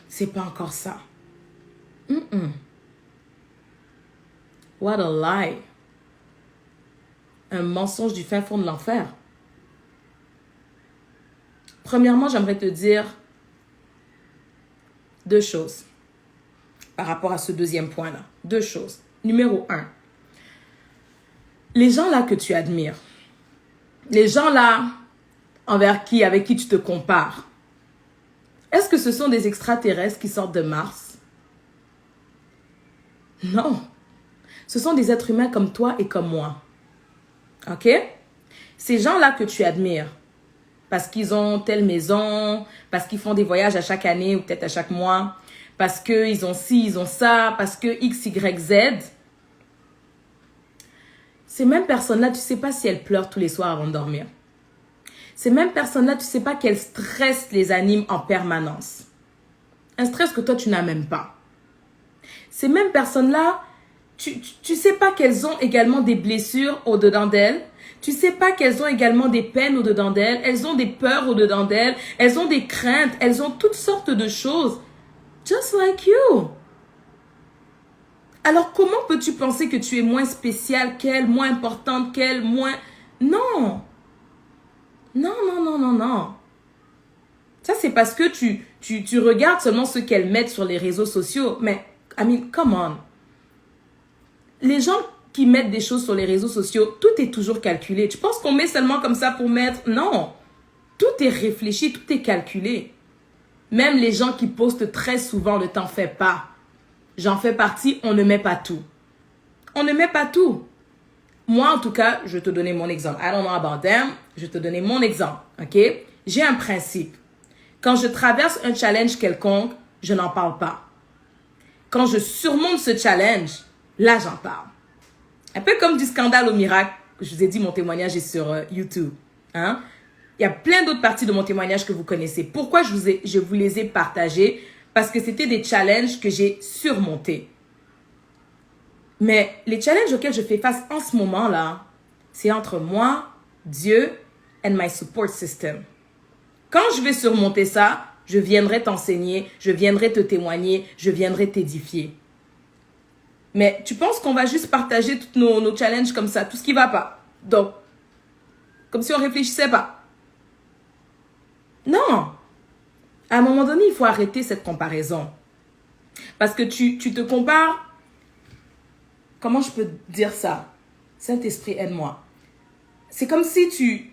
c'est pas encore ça. What a lie. Un mensonge du fin fond de l'enfer. Premièrement, j'aimerais te dire 2 choses. Par rapport à ce deuxième point-là. 2 choses. Numéro 1. Les gens là que tu admires. Les gens là avec qui tu te compares. Est-ce que ce sont des extraterrestres qui sortent de Mars? Non. Ce sont des êtres humains comme toi et comme moi. Ok? Ces gens là que tu admires. Parce qu'ils ont telle maison. Parce qu'ils font des voyages à chaque année ou peut-être à chaque mois. Parce qu'ils ont ci, ils ont ça, parce que X, Y, Z. Ces mêmes personnes-là, tu ne sais pas si elles pleurent tous les soirs avant de dormir. Ces mêmes personnes-là, tu ne sais pas quel stress les anime en permanence. Un stress que toi, tu n'as même pas. Ces mêmes personnes-là, tu ne sais pas qu'elles ont également des blessures au-dedans d'elles. Tu ne sais pas qu'elles ont également des peines au-dedans d'elles. Elles ont des peurs au-dedans d'elles. Elles ont des craintes. Elles ont toutes sortes de choses. Just like you. Alors, comment peux-tu penser que tu es moins spéciale qu'elle, moins importante qu'elle, moins... Non. Non, non, non, non, non. Ça, c'est parce que tu regardes seulement ce qu'elles mettent sur les réseaux sociaux. Mais, I mean, come on. Les gens qui mettent des choses sur les réseaux sociaux, tout est toujours calculé. Tu penses qu'on met seulement comme ça pour mettre... Non. Tout est réfléchi, tout est calculé. Même les gens qui postent très souvent, ne t'en fais pas. J'en fais partie, on ne met pas tout. On ne met pas tout. Moi, en tout cas, je vais te donner mon exemple. I don't know about them. Je vais te donner mon exemple, ok? J'ai un principe. Quand je traverse un challenge quelconque, je n'en parle pas. Quand je surmonte ce challenge, là, j'en parle. Un peu comme du scandale au miracle. Je vous ai dit, mon témoignage est sur YouTube. Hein? Il y a plein d'autres parties de mon témoignage que vous connaissez. Pourquoi je vous les ai partagées? Parce que c'était des challenges que j'ai surmontés. Mais les challenges auxquels je fais face en ce moment-là, c'est entre moi, Dieu, and my support system. Quand je vais surmonter ça, je viendrai t'enseigner, je viendrai te témoigner, je viendrai t'édifier. Mais tu penses qu'on va juste partager tous nos challenges comme ça, tout ce qui ne va pas. Donc, comme si on ne réfléchissait pas. Non. À un moment donné, il faut arrêter cette comparaison. Parce que tu te compares. Comment je peux dire ça? Saint-Esprit, aide-moi. C'est comme si tu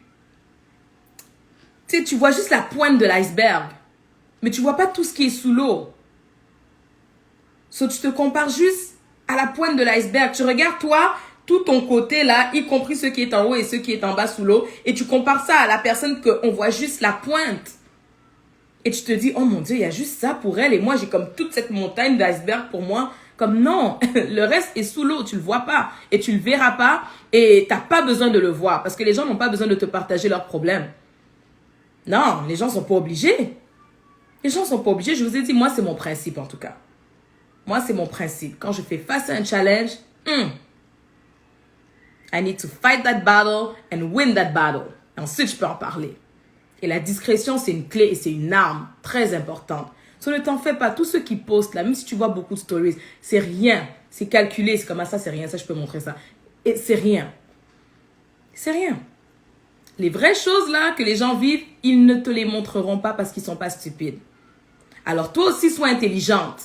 vois juste la pointe de l'iceberg. Mais tu ne vois pas tout ce qui est sous l'eau. Tu te compares juste à la pointe de l'iceberg. Tu regardes toi, tout ton côté là, y compris ce qui est en haut et ce qui est en bas sous l'eau. Et tu compares ça à la personne qu'on voit juste la pointe. Et tu te dis, oh mon Dieu, il y a juste ça pour elle. Et moi, j'ai comme toute cette montagne d'iceberg pour moi. Comme non, le reste est sous l'eau, tu le vois pas. Et tu le verras pas. Et tu n'as pas besoin de le voir. Parce que les gens n'ont pas besoin de te partager leurs problèmes. Non, les gens sont pas obligés. Les gens sont pas obligés. Je vous ai dit, moi, c'est mon principe en tout cas. Moi, c'est mon principe. Quand je fais face à un challenge, I need to fight that battle and win that battle. Et ensuite, je peux en parler. Et la discrétion, c'est une clé et c'est une arme très importante. So, ne t'en fais pas. Tous ceux qui postent là, même si tu vois beaucoup de stories, c'est rien. C'est calculé. C'est comme ça, c'est rien. Ça, je peux montrer ça. Et c'est rien. C'est rien. Les vraies choses là que les gens vivent, ils ne te les montreront pas parce qu'ils ne sont pas stupides. Alors toi aussi, sois intelligente.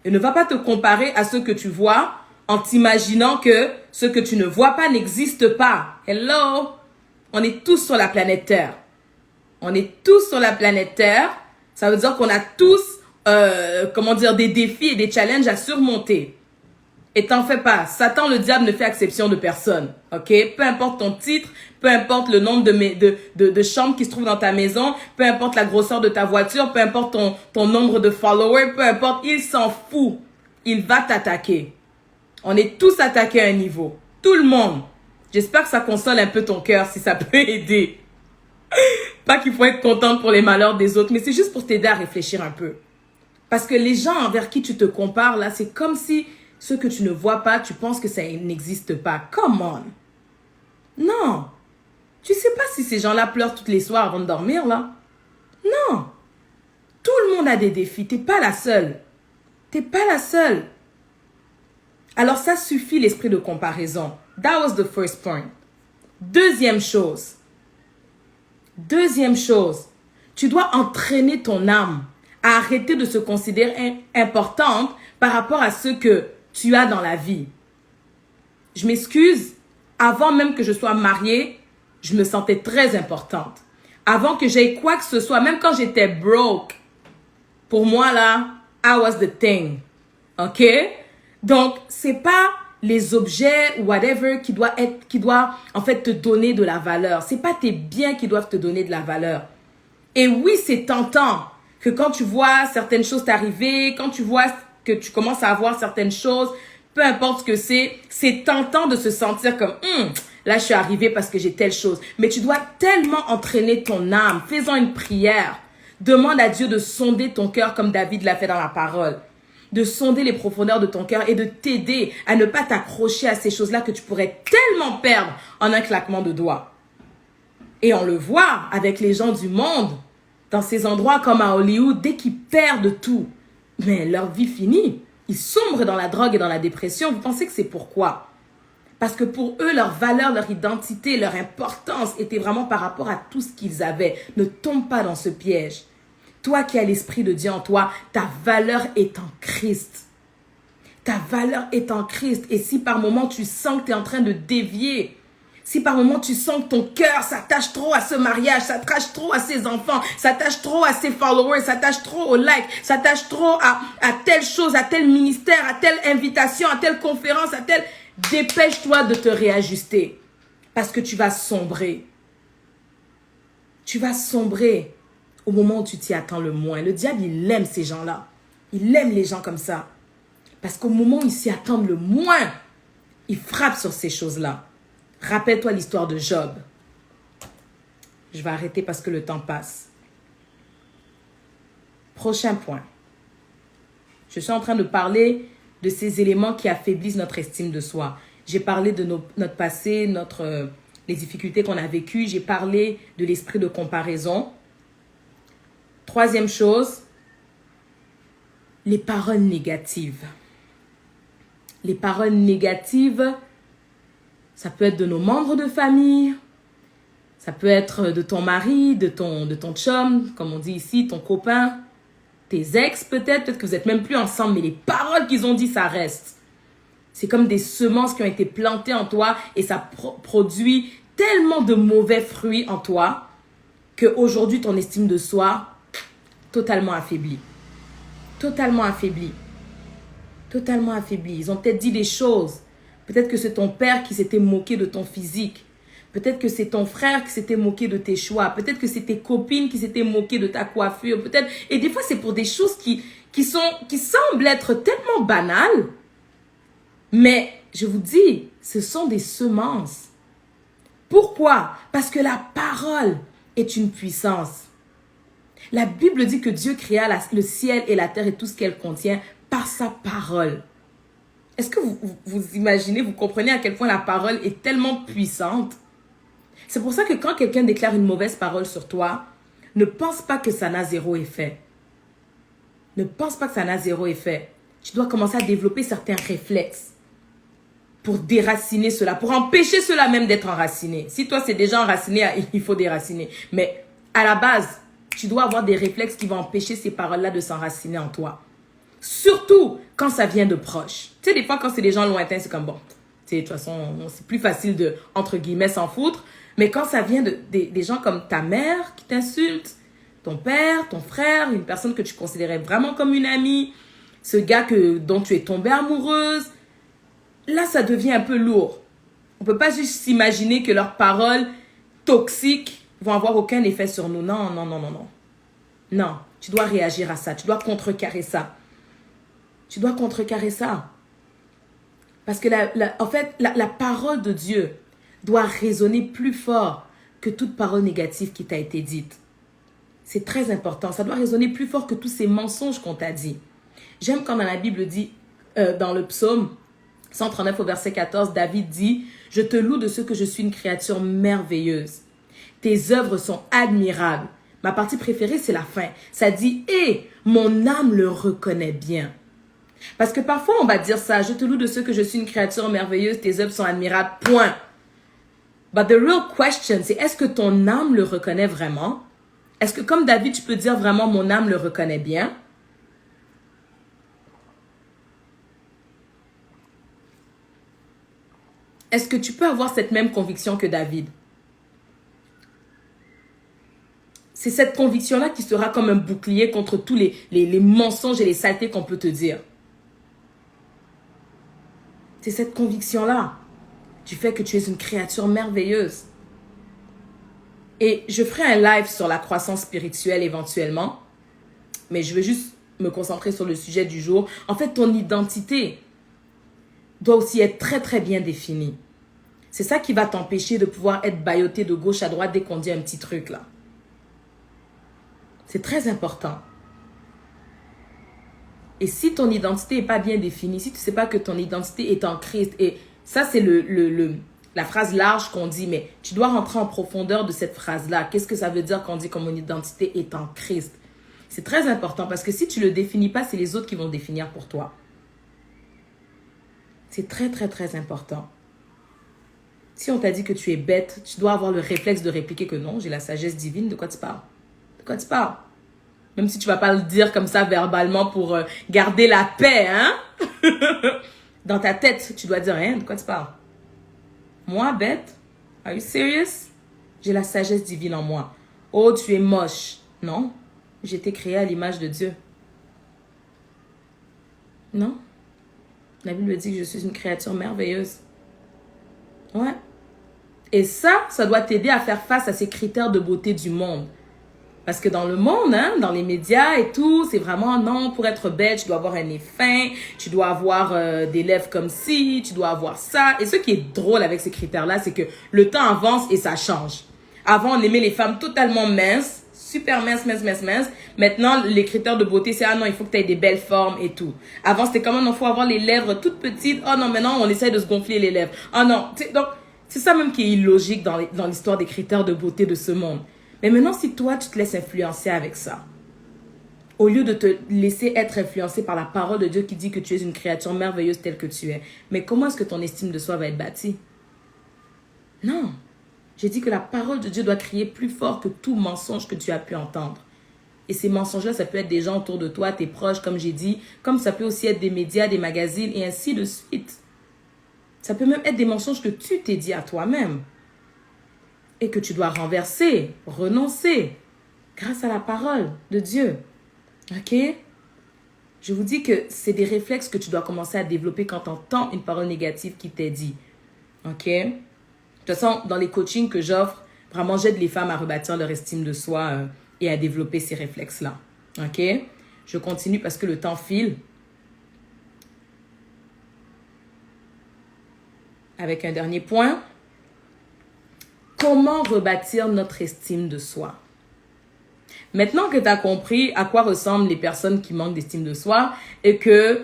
Et ne va pas te comparer à ce que tu vois en t'imaginant que ce que tu ne vois pas n'existe pas. Hello! On est tous sur la planète Terre. On est tous sur la planète Terre. Ça veut dire qu'on a tous, des défis et des challenges à surmonter. Et t'en fais pas. Satan, le diable, ne fait exception de personne. Ok? Peu importe ton titre, peu importe le nombre de chambres qui se trouvent dans ta maison, peu importe la grosseur de ta voiture, peu importe ton nombre de followers, peu importe, il s'en fout. Il va t'attaquer. On est tous attaqués à un niveau. Tout le monde. J'espère que ça console un peu ton cœur si ça peut aider. Pas qu'il faut être contente pour les malheurs des autres, mais c'est juste pour t'aider à réfléchir un peu. Parce que les gens envers qui tu te compares, là, c'est comme si ce que tu ne vois pas, tu penses que ça n'existe pas. Come on. Non. Tu sais pas si ces gens-là pleurent tous les soirs avant de dormir, là. Non. Tout le monde a des défis. T'es pas la seule. T'es pas la seule. Alors, ça suffit l'esprit de comparaison. That was the first point. Deuxième chose, tu dois entraîner ton âme à arrêter de se considérer importante par rapport à ce que tu as dans la vie. Je m'excuse, avant même que je sois mariée, je me sentais très importante. Avant que j'aie quoi que ce soit, même quand j'étais broke, pour moi là, I was the thing. Ok? Donc, c'est pas les objets ou whatever qui doit en fait te donner de la valeur. C'est pas tes biens qui doivent te donner de la valeur. Et oui, c'est tentant que quand tu vois certaines choses t'arriver, quand tu vois que tu commences à avoir certaines choses, peu importe ce que c'est tentant de se sentir comme là je suis arrivée parce que j'ai telle chose. Mais tu dois tellement entraîner ton âme. Fais-en une prière. Demande à Dieu de sonder ton cœur comme David l'a fait dans la parole. De sonder les profondeurs de ton cœur et de t'aider à ne pas t'accrocher à ces choses-là que tu pourrais tellement perdre en un claquement de doigts. Et on le voit avec les gens du monde, dans ces endroits comme à Hollywood, dès qu'ils perdent tout, mais leur vie finit. Ils sombrent dans la drogue et dans la dépression. Vous pensez que c'est pourquoi? Parce que pour eux, leur valeur, leur identité, leur importance était vraiment par rapport à tout ce qu'ils avaient. Ne tombe pas dans ce piège. Toi qui as l'Esprit de Dieu en toi, ta valeur est en Christ. Ta valeur est en Christ. Et si par moment tu sens que tu es en train de dévier, Si par moment tu sens que ton cœur s'attache trop à ce mariage, s'attache trop à ses enfants, s'attache trop à ses followers, s'attache trop au like, s'attache trop à telle chose, à tel ministère, à telle invitation, à telle conférence, à telle... Dépêche-toi de te réajuster parce que tu vas sombrer. Tu vas sombrer au moment où tu t'y attends le moins. Le diable, il aime ces gens-là. Il aime les gens comme ça. Parce qu'au moment où ils s'y attendent le moins, il frappe sur ces choses-là. Rappelle-toi l'histoire de Job. Je vais arrêter parce que le temps passe. Prochain point. Je suis en train de parler de ces éléments qui affaiblissent notre estime de soi. J'ai parlé de notre passé, les difficultés qu'on a vécues. J'ai parlé de l'esprit de comparaison. Troisième chose, les paroles négatives. Les paroles négatives, ça peut être de nos membres de famille, ça peut être de ton mari, de ton chum, comme on dit ici, ton copain, tes ex peut-être que vous n'êtes même plus ensemble, mais les paroles qu'ils ont dit, ça reste. C'est comme des semences qui ont été plantées en toi et ça produit tellement de mauvais fruits en toi qu'aujourd'hui, ton estime de soi, totalement affaiblie. Totalement affaiblie. Totalement affaiblie. Ils ont peut-être dit des choses. Peut-être que c'est ton père qui s'était moqué de ton physique. Peut-être que c'est ton frère qui s'était moqué de tes choix. Peut-être que c'est tes copines qui s'étaient moquées de ta coiffure. Peut-être. Et des fois, c'est pour des choses qui semblent être tellement banales. Mais je vous dis, ce sont des semences. Pourquoi? Parce que la parole est une puissance. La Bible dit que Dieu créa le ciel et la terre et tout ce qu'elle contient par sa parole. Est-ce que vous imaginez, vous comprenez à quel point la parole est tellement puissante? C'est pour ça que quand quelqu'un déclare une mauvaise parole sur toi, ne pense pas que ça n'a zéro effet. Ne pense pas que ça n'a zéro effet. Tu dois commencer à développer certains réflexes pour déraciner cela, pour empêcher cela même d'être enraciné. Si toi, c'est déjà enraciné, il faut déraciner. Mais à la base, tu dois avoir des réflexes qui vont empêcher ces paroles-là de s'enraciner en toi. Surtout quand ça vient de proches. Tu sais, des fois, quand c'est des gens lointains, c'est comme bon. Tu sais, de toute façon, c'est plus facile de, entre guillemets, s'en foutre. Mais quand ça vient des gens comme ta mère qui t'insulte, ton père, ton frère, une personne que tu considérais vraiment comme une amie, ce gars dont tu es tombée amoureuse, là, ça devient un peu lourd. On ne peut pas juste s'imaginer que leurs paroles toxiques vont avoir aucun effet sur nous. Non, non, non, non, non. Non, tu dois réagir à ça. Tu dois contrecarrer ça. Tu dois contrecarrer ça. Parce que en fait, la parole de Dieu doit résonner plus fort que toute parole négative qui t'a été dite. C'est très important. Ça doit résonner plus fort que tous ces mensonges qu'on t'a dit. J'aime quand dans la Bible dit, dans le psaume 139 au verset 14, David dit « Je te loue de ce que je suis une créature merveilleuse. Tes œuvres sont admirables. » Ma partie préférée, c'est la fin. Ça dit « Et mon âme le reconnaît bien. » Parce que parfois, on va dire ça. « Je te loue de ce que je suis une créature merveilleuse. Tes œuvres sont admirables. » Point. But the real question, c'est est-ce que ton âme le reconnaît vraiment? Est-ce que comme David, tu peux dire vraiment « Mon âme le reconnaît bien » ? Est-ce que tu peux avoir cette même conviction que David? C'est cette conviction-là qui sera comme un bouclier contre tous les mensonges et les saletés qu'on peut te dire. C'est cette conviction-là du fait que tu es une créature merveilleuse. Et je ferai un live sur la croissance spirituelle éventuellement, mais je veux juste me concentrer sur le sujet du jour. En fait, ton identité doit aussi être très très bien définie. C'est ça qui va t'empêcher de pouvoir être bâilloté de gauche à droite dès qu'on dit un petit truc là. C'est très important. Et si ton identité n'est pas bien définie, si tu ne sais pas que ton identité est en Christ, et ça c'est la phrase large qu'on dit, mais tu dois rentrer en profondeur de cette phrase-là. Qu'est-ce que ça veut dire quand on dit que mon identité est en Christ? C'est très important parce que si tu ne le définis pas, c'est les autres qui vont le définir pour toi. C'est très très très important. Si on t'a dit que tu es bête, tu dois avoir le réflexe de répliquer que non, j'ai la sagesse divine. De quoi tu parles? De quoi tu parles? Même si tu ne vas pas le dire comme ça verbalement pour garder la paix, hein? Dans ta tête, tu dois dire rien. De quoi tu parles? Moi, bête? Are you serious? J'ai la sagesse divine en moi. Oh, tu es moche. Non, j'ai été créée à l'image de Dieu. Non. La Bible dit que je suis une créature merveilleuse. Ouais. Et ça doit t'aider à faire face à ces critères de beauté du monde. Parce que dans le monde, hein, dans les médias et tout, c'est vraiment, non, pour être belle, tu dois avoir un nez fin, tu dois avoir des lèvres comme ci, tu dois avoir ça. Et ce qui est drôle avec ces critères-là, c'est que le temps avance et ça change. Avant, on aimait les femmes totalement minces, super minces. Maintenant, les critères de beauté, c'est, ah non, il faut que tu aies des belles formes et tout. Avant, c'était comment, non, il faut avoir les lèvres toutes petites. Oh non, maintenant, on essaie de se gonfler les lèvres. Oh non, donc, c'est ça même qui est illogique dans l'histoire des critères de beauté de ce monde. Mais maintenant, si toi, tu te laisses influencer avec ça, au lieu de te laisser être influencé par la parole de Dieu qui dit que tu es une créature merveilleuse telle que tu es, mais comment est-ce que ton estime de soi va être bâtie? Non. J'ai dit que la parole de Dieu doit crier plus fort que tout mensonge que tu as pu entendre. Et ces mensonges-là, ça peut être des gens autour de toi, tes proches, comme j'ai dit, comme ça peut aussi être des médias, des magazines, et ainsi de suite. Ça peut même être des mensonges que tu t'es dit à toi-même. Et que tu dois renverser, renoncer, grâce à la parole de Dieu. Ok? Je vous dis que c'est des réflexes que tu dois commencer à développer quand tu entends une parole négative qui t'est dit. Ok? De toute façon, dans les coachings que j'offre, vraiment, j'aide les femmes à rebâtir leur estime de soi et à développer ces réflexes-là. Ok? Je continue parce que le temps file. Avec un dernier point. Comment rebâtir notre estime de soi? Maintenant que tu as compris à quoi ressemblent les personnes qui manquent d'estime de soi et que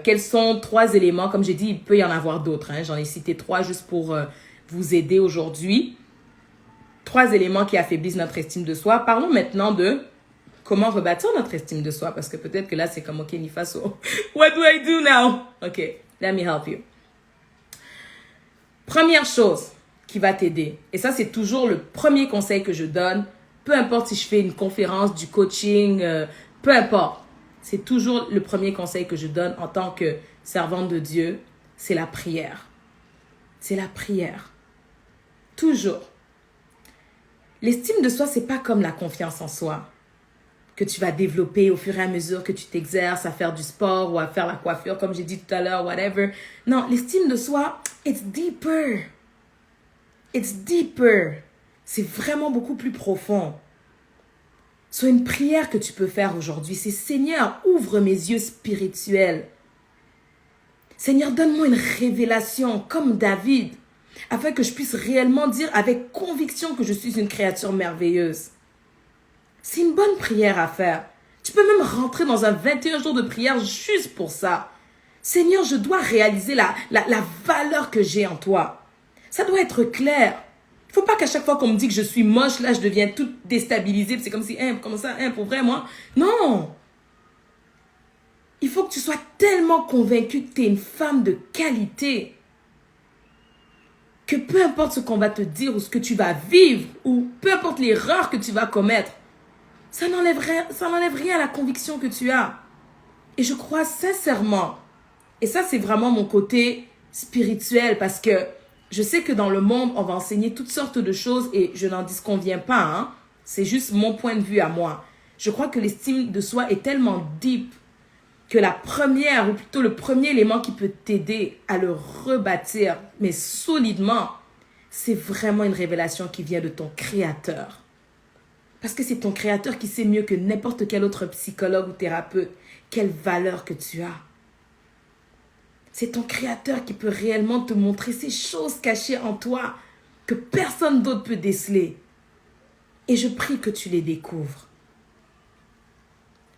quels sont 3 éléments, comme j'ai dit, il peut y en avoir d'autres. Hein, j'en ai cité 3 juste pour vous aider aujourd'hui. 3 éléments qui affaiblissent notre estime de soi. Parlons maintenant de comment rebâtir notre estime de soi parce que peut-être que là, c'est comme, ok, Nifaso, what do I do now? Ok, let me help you. Première chose qui va t'aider. Et ça, c'est toujours le premier conseil que je donne. Peu importe si je fais une conférence, du coaching, peu importe. C'est toujours le premier conseil que je donne en tant que servante de Dieu. C'est la prière. C'est la prière. Toujours. L'estime de soi, c'est pas comme la confiance en soi que tu vas développer au fur et à mesure que tu t'exerces à faire du sport ou à faire la coiffure, comme j'ai dit tout à l'heure, whatever. Non, l'estime de soi, it's deeper. It's deeper. C'est vraiment beaucoup plus profond. Soit une prière que tu peux faire aujourd'hui, c'est Seigneur, ouvre mes yeux spirituels. Seigneur, donne-moi une révélation comme David, afin que je puisse réellement dire avec conviction que je suis une créature merveilleuse. C'est une bonne prière à faire. Tu peux même rentrer dans un 21 jours de prière juste pour ça. Seigneur, je dois réaliser la valeur que j'ai en toi. Ça doit être clair. Il ne faut pas qu'à chaque fois qu'on me dit que je suis moche, là, je deviens toute déstabilisée. C'est comme si, comment ça, pour vrai, moi? Non. Il faut que tu sois tellement convaincu que tu es une femme de qualité. Que peu importe ce qu'on va te dire ou ce que tu vas vivre, ou peu importe l'erreur que tu vas commettre, ça n'enlève rien à la conviction que tu as. Et je crois sincèrement, et ça c'est vraiment mon côté spirituel, parce que je sais que dans le monde, on va enseigner toutes sortes de choses et je n'en disconviens pas. Hein? C'est juste mon point de vue à moi. Je crois que l'estime de soi est tellement deep que la première, ou plutôt le premier élément qui peut t'aider à le rebâtir, mais solidement, c'est vraiment une révélation qui vient de ton Créateur. Parce que c'est ton Créateur qui sait mieux que n'importe quel autre psychologue ou thérapeute quelle valeur que tu as. C'est ton Créateur qui peut réellement te montrer ces choses cachées en toi que personne d'autre peut déceler. Et je prie que tu les découvres.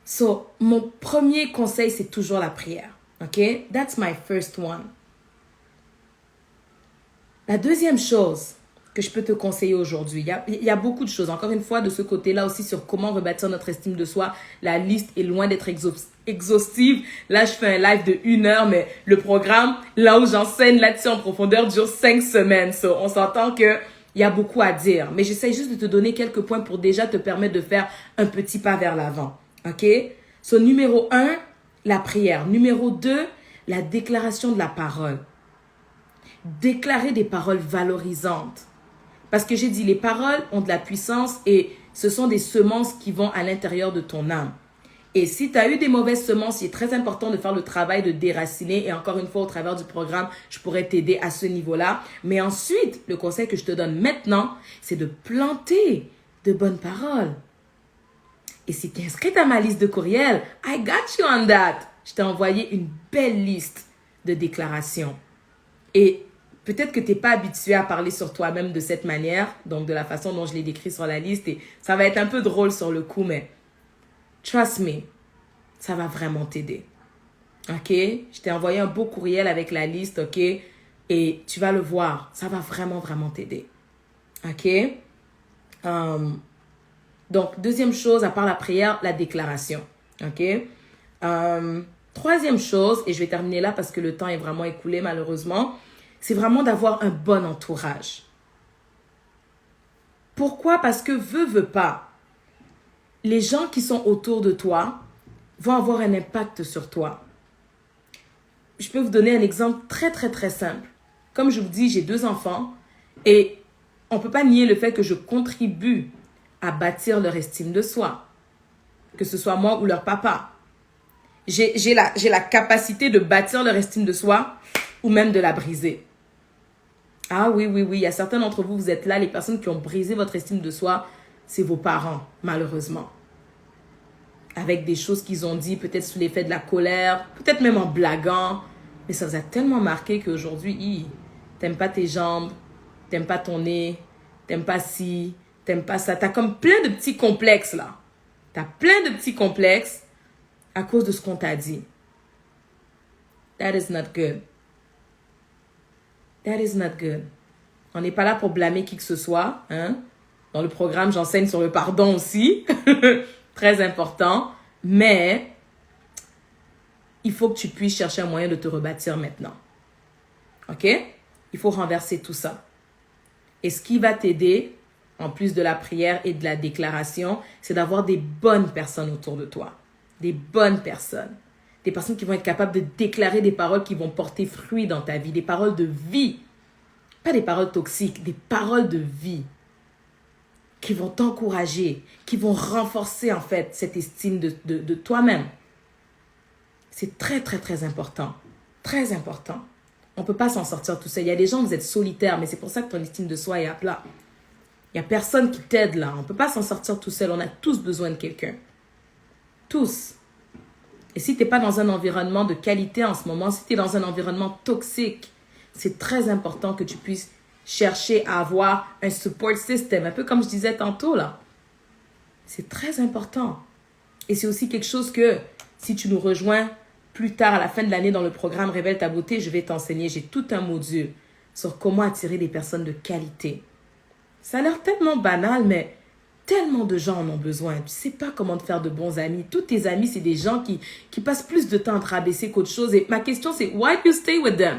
So, mon premier conseil, c'est toujours la prière. OK? That's my first one. La deuxième chose que je peux te conseiller aujourd'hui, il y a beaucoup de choses. Encore une fois, de ce côté-là aussi, sur comment rebâtir notre estime de soi, la liste est loin d'être exhaustive. Là, je fais un live de 1 heure, mais le programme, là où j'enseigne là-dessus en profondeur, dure 5 semaines. So, on s'entend qu'il y a beaucoup à dire. Mais j'essaie juste de te donner quelques points pour déjà te permettre de faire un petit pas vers l'avant. OK? So, numéro 1, la prière. Numéro 2, la déclaration de la parole. Déclarer des paroles valorisantes. Parce que j'ai dit, les paroles ont de la puissance et ce sont des semences qui vont à l'intérieur de ton âme. Et si tu as eu des mauvaises semences, il est très important de faire le travail de déraciner. Et encore une fois, au travers du programme, je pourrais t'aider à ce niveau-là. Mais ensuite, le conseil que je te donne maintenant, c'est de planter de bonnes paroles. Et si tu es inscrite à ma liste de courriel, I got you on that. Je t'ai envoyé une belle liste de déclarations. Et peut-être que tu n'es pas habitué à parler sur toi-même de cette manière, donc de la façon dont je l'ai décrit sur la liste. Et ça va être un peu drôle sur le coup, mais trust me, ça va vraiment t'aider. OK? Je t'ai envoyé un beau courriel avec la liste, OK? Et tu vas le voir, ça va vraiment, vraiment t'aider. OK? Donc, deuxième chose, à part la prière, la déclaration. OK? Troisième chose, et je vais terminer là parce que le temps est vraiment écoulé malheureusement, c'est vraiment d'avoir un bon entourage. Pourquoi? Parce que veux pas, les gens qui sont autour de toi vont avoir un impact sur toi. Je peux vous donner un exemple très, très, très simple. Comme je vous dis, j'ai 2 enfants et on ne peut pas nier le fait que je contribue à bâtir leur estime de soi, que ce soit moi ou leur papa. J'ai la capacité de bâtir leur estime de soi ou même de la briser. Ah oui, il y a certains d'entre vous, vous êtes là, les personnes qui ont brisé votre estime de soi, c'est vos parents, malheureusement. Avec des choses qu'ils ont dit, peut-être sous l'effet de la colère, peut-être même en blaguant. Mais ça vous a tellement marqué qu'aujourd'hui, t'aimes pas tes jambes, t'aimes pas ton nez, t'aimes pas ci, t'aimes pas ça. T'as comme plein de petits complexes là. T'as plein de petits complexes à cause de ce qu'on t'a dit. That is not good. That is not good. On n'est pas là pour blâmer qui que ce soit. Hein? Dans le programme, j'enseigne sur le pardon aussi. Très important. Mais il faut que tu puisses chercher un moyen de te rebâtir maintenant. OK? Il faut renverser tout ça. Et ce qui va t'aider, en plus de la prière et de la déclaration, c'est d'avoir des bonnes personnes autour de toi. Des bonnes personnes. Des personnes qui vont être capables de déclarer des paroles qui vont porter fruit dans ta vie. Des paroles de vie. Pas des paroles toxiques, des paroles de vie. Qui vont t'encourager, qui vont renforcer en fait cette estime de toi-même. C'est très, très, très important. Très important. On ne peut pas s'en sortir tout seul. Il y a des gens, vous êtes solitaires, mais c'est pour ça que ton estime de soi est à plat. Il n'y a personne qui t'aide là. On ne peut pas s'en sortir tout seul. On a tous besoin de quelqu'un. Tous. Et si tu n'es pas dans un environnement de qualité en ce moment, si tu es dans un environnement toxique, c'est très important que tu puisses chercher à avoir un support system, un peu comme je disais tantôt là. C'est très important. Et c'est aussi quelque chose que, si tu nous rejoins plus tard à la fin de l'année dans le programme Révèle ta beauté, je vais t'enseigner. J'ai tout un module sur comment attirer des personnes de qualité. Ça a l'air tellement banal, mais tellement de gens en ont besoin. Tu ne sais pas comment te faire de bons amis. Tous tes amis, c'est des gens qui passent plus de temps à te rabaisser qu'autre chose. Et ma question, c'est, why do you stay with them?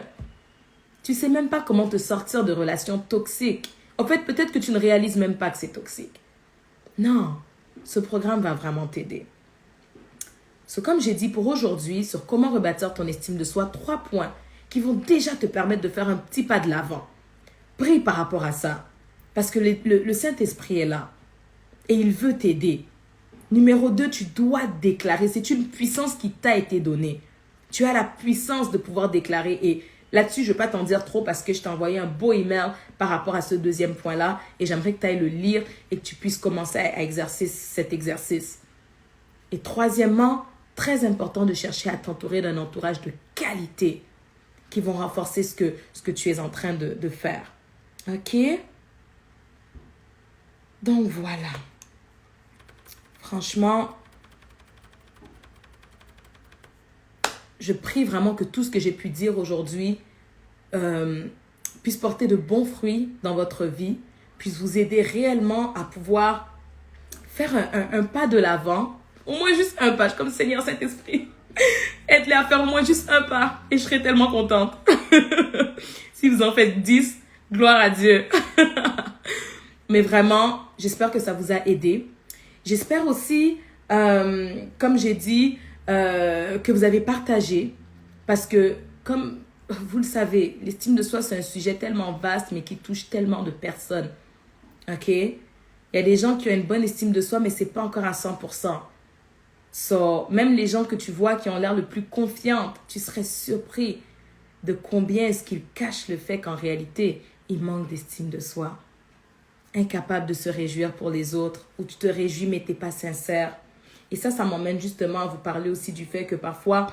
Tu ne sais même pas comment te sortir de relations toxiques. En fait, peut-être que tu ne réalises même pas que c'est toxique. Non, ce programme va vraiment t'aider. Comme j'ai dit pour aujourd'hui, sur comment rebâtir ton estime de soi, 3 points qui vont déjà te permettre de faire un petit pas de l'avant. Prie par rapport à ça. Parce que le Saint-Esprit est là. Et il veut t'aider. Numéro 2, tu dois déclarer. C'est une puissance qui t'a été donnée. Tu as la puissance de pouvoir déclarer. Et là-dessus, je ne vais pas t'en dire trop parce que je t'ai envoyé un beau email par rapport à ce 2e point-là. Et j'aimerais que tu ailles le lire et que tu puisses commencer à exercer cet exercice. Et troisièmement, très important de chercher à t'entourer d'un entourage de qualité qui vont renforcer ce que tu es en train de faire. OK? Donc, voilà. Franchement, je prie vraiment que tout ce que j'ai pu dire aujourd'hui puisse porter de bons fruits dans votre vie, puisse vous aider réellement à pouvoir faire un pas de l'avant, au moins juste un pas, comme Seigneur Saint-Esprit. Aide-les à faire au moins juste un pas et je serai tellement contente. Si vous en faites 10, gloire à Dieu. Mais vraiment, j'espère que ça vous a aidé. J'espère aussi, comme j'ai dit, que vous avez partagé. Parce que, comme vous le savez, l'estime de soi, c'est un sujet tellement vaste, mais qui touche tellement de personnes. OK? Il y a des gens qui ont une bonne estime de soi, mais c'est pas encore à 100%. So, même les gens que tu vois qui ont l'air le plus confiantes, tu serais surpris de combien est-ce qu'ils cachent le fait qu'en réalité, ils manquent d'estime de soi. Incapable de se réjouir pour les autres, ou tu te réjouis mais tu n'es pas sincère. Et ça m'emmène justement à vous parler aussi du fait que parfois,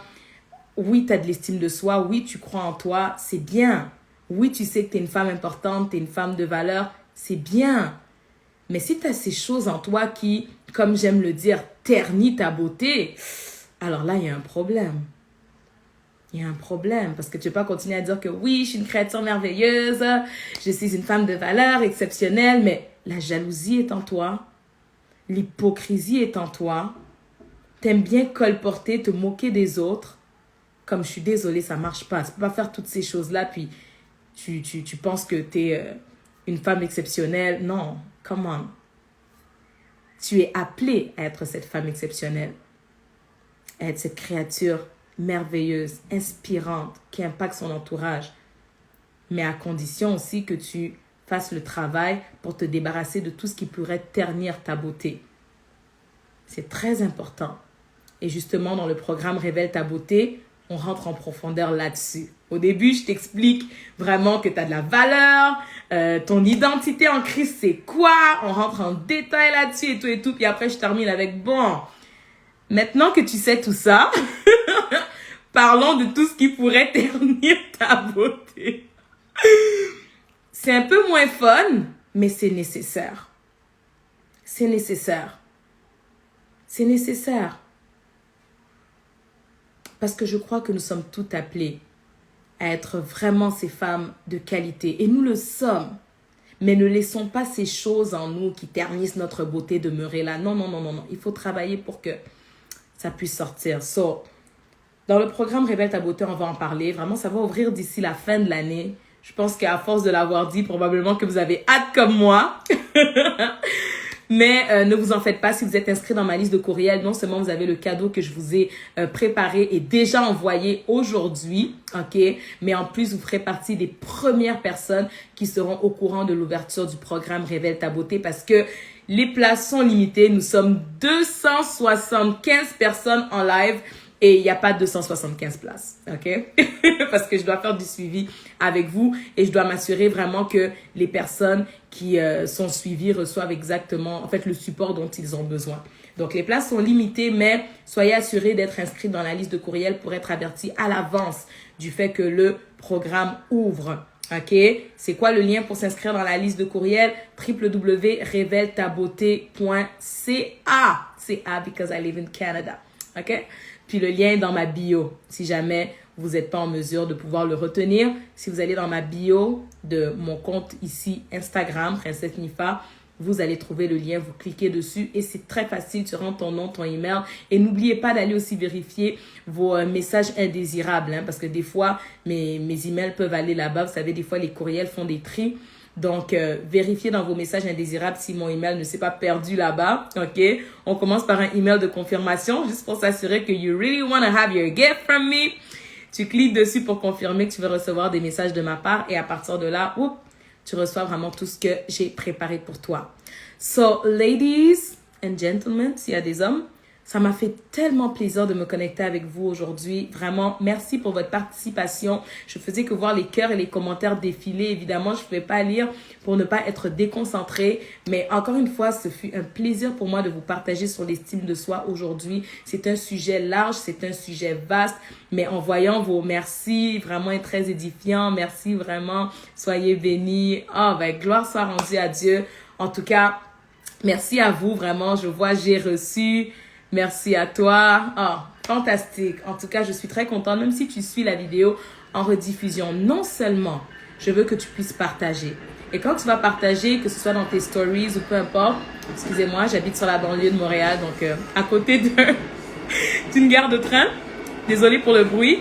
oui, tu as de l'estime de soi, oui, tu crois en toi, c'est bien. Oui, tu sais que tu es une femme importante, tu es une femme de valeur, c'est bien. Mais si tu as ces choses en toi qui, comme j'aime le dire, ternissent ta beauté, alors là, il y a un problème. Il y a un problème parce que tu ne peux pas continuer à dire que oui, je suis une créature merveilleuse, je suis une femme de valeur exceptionnelle, mais la jalousie est en toi, l'hypocrisie est en toi, t'aimes bien colporter, te moquer des autres. Comme je suis désolée, ça ne marche pas. Tu ne peux pas faire toutes ces choses-là, puis tu penses que tu es une femme exceptionnelle. Non, come on. Tu es appelée à être cette femme exceptionnelle, à être cette créature merveilleuse, inspirante, qui impacte son entourage. Mais à condition aussi que tu fasses le travail pour te débarrasser de tout ce qui pourrait ternir ta beauté. C'est très important. Et justement, dans le programme Révèle ta beauté, on rentre en profondeur là-dessus. Au début, je t'explique vraiment que tu as de la valeur, ton identité en Christ, c'est quoi? On rentre en détail là-dessus et tout. Puis après, je termine avec, bon, maintenant que tu sais tout ça, parlons de tout ce qui pourrait ternir ta beauté. C'est un peu moins fun, mais c'est nécessaire. C'est nécessaire. C'est nécessaire. Parce que je crois que nous sommes toutes appelées à être vraiment ces femmes de qualité. Et nous le sommes. Mais ne laissons pas ces choses en nous qui ternissent notre beauté demeurer là. Non, non, non, non, non. Il faut travailler pour que ça puisse sortir. So, dans le programme Révèle ta beauté, on va en parler. Vraiment, ça va ouvrir d'ici la fin de l'année. Je pense qu'à force de l'avoir dit, probablement que vous avez hâte comme moi. Mais ne vous en faites pas, si vous êtes inscrit dans ma liste de courriels, non seulement vous avez le cadeau que je vous ai préparé et déjà envoyé aujourd'hui, ok, mais en plus vous ferez partie des premières personnes qui seront au courant de l'ouverture du programme Révèle ta beauté parce que les places sont limitées. Nous sommes 275 personnes en live. Et il n'y a pas 275 places, ok? Parce que je dois faire du suivi avec vous et je dois m'assurer vraiment que les personnes qui sont suivies reçoivent exactement, en fait, le support dont ils ont besoin. Donc, les places sont limitées, mais soyez assurés d'être inscrits dans la liste de courriels pour être avertis à l'avance du fait que le programme ouvre. OK? C'est quoi le lien pour s'inscrire dans la liste de courriel? www.reveltabeauté.ca. CA, because I live in Canada. OK? Puis le lien est dans ma bio, si jamais vous n'êtes pas en mesure de pouvoir le retenir. Si vous allez dans ma bio de mon compte ici, Instagram, Princesse Nifa, vous allez trouver le lien, vous cliquez dessus et c'est très facile. Tu rentres ton nom, ton email et n'oubliez pas d'aller aussi vérifier vos messages indésirables hein, parce que des fois, mes emails peuvent aller là-bas. Vous savez, des fois, les courriels font des tris. Donc, vérifiez dans vos messages indésirables si mon email ne s'est pas perdu là-bas, ok? On commence par un email de confirmation, juste pour s'assurer que you really want to have your gift from me. Tu cliques dessus pour confirmer que tu veux recevoir des messages de ma part et à partir de là, tu reçois vraiment tout ce que j'ai préparé pour toi. So, ladies and gentlemen, s'il y a des hommes, ça m'a fait tellement plaisir de me connecter avec vous aujourd'hui. Vraiment, merci pour votre participation. Je faisais que voir les cœurs et les commentaires défiler. Évidemment, je ne pouvais pas lire pour ne pas être déconcentrée. Mais encore une fois, ce fut un plaisir pour moi de vous partager sur l'estime de soi aujourd'hui. C'est un sujet large, c'est un sujet vaste. Mais en voyant vos merci, vraiment très édifiant. Merci vraiment. Soyez bénis. Gloire soit rendue à Dieu. En tout cas, merci à vous. Vraiment, je vois, j'ai reçu. Merci à toi. Fantastique. En tout cas, je suis très contente, même si tu suis la vidéo en rediffusion. Non seulement, je veux que tu puisses partager. Et quand tu vas partager, que ce soit dans tes stories ou peu importe, excusez-moi, j'habite sur la banlieue de Montréal, donc à côté d'une gare de train. Désolée pour le bruit.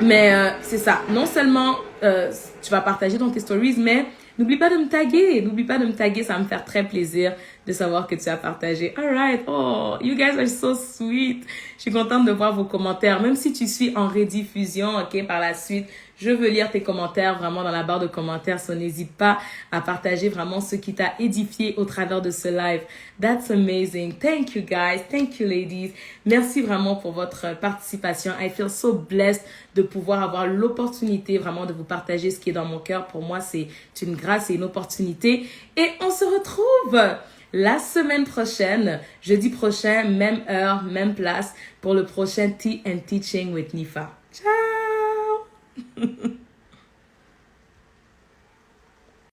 Mais c'est ça. Non seulement tu vas partager dans tes stories, mais n'oublie pas de me taguer. N'oublie pas de me taguer, ça va me faire très plaisir de savoir que tu as partagé. Alright, oh, you guys are so sweet. Je suis contente de voir vos commentaires. Même si tu suis en rediffusion, ok, par la suite, je veux lire tes commentaires vraiment dans la barre de commentaires. So n'hésite pas à partager vraiment ce qui t'a édifié au travers de ce live. That's amazing. Thank you guys. Thank you ladies. Merci vraiment pour votre participation. I feel so blessed de pouvoir avoir l'opportunité vraiment de vous partager ce qui est dans mon cœur. Pour moi, c'est une grâce et une opportunité. Et on se retrouve la semaine prochaine, jeudi prochain, même heure, même place, pour le prochain Tea and Teaching with Nifa.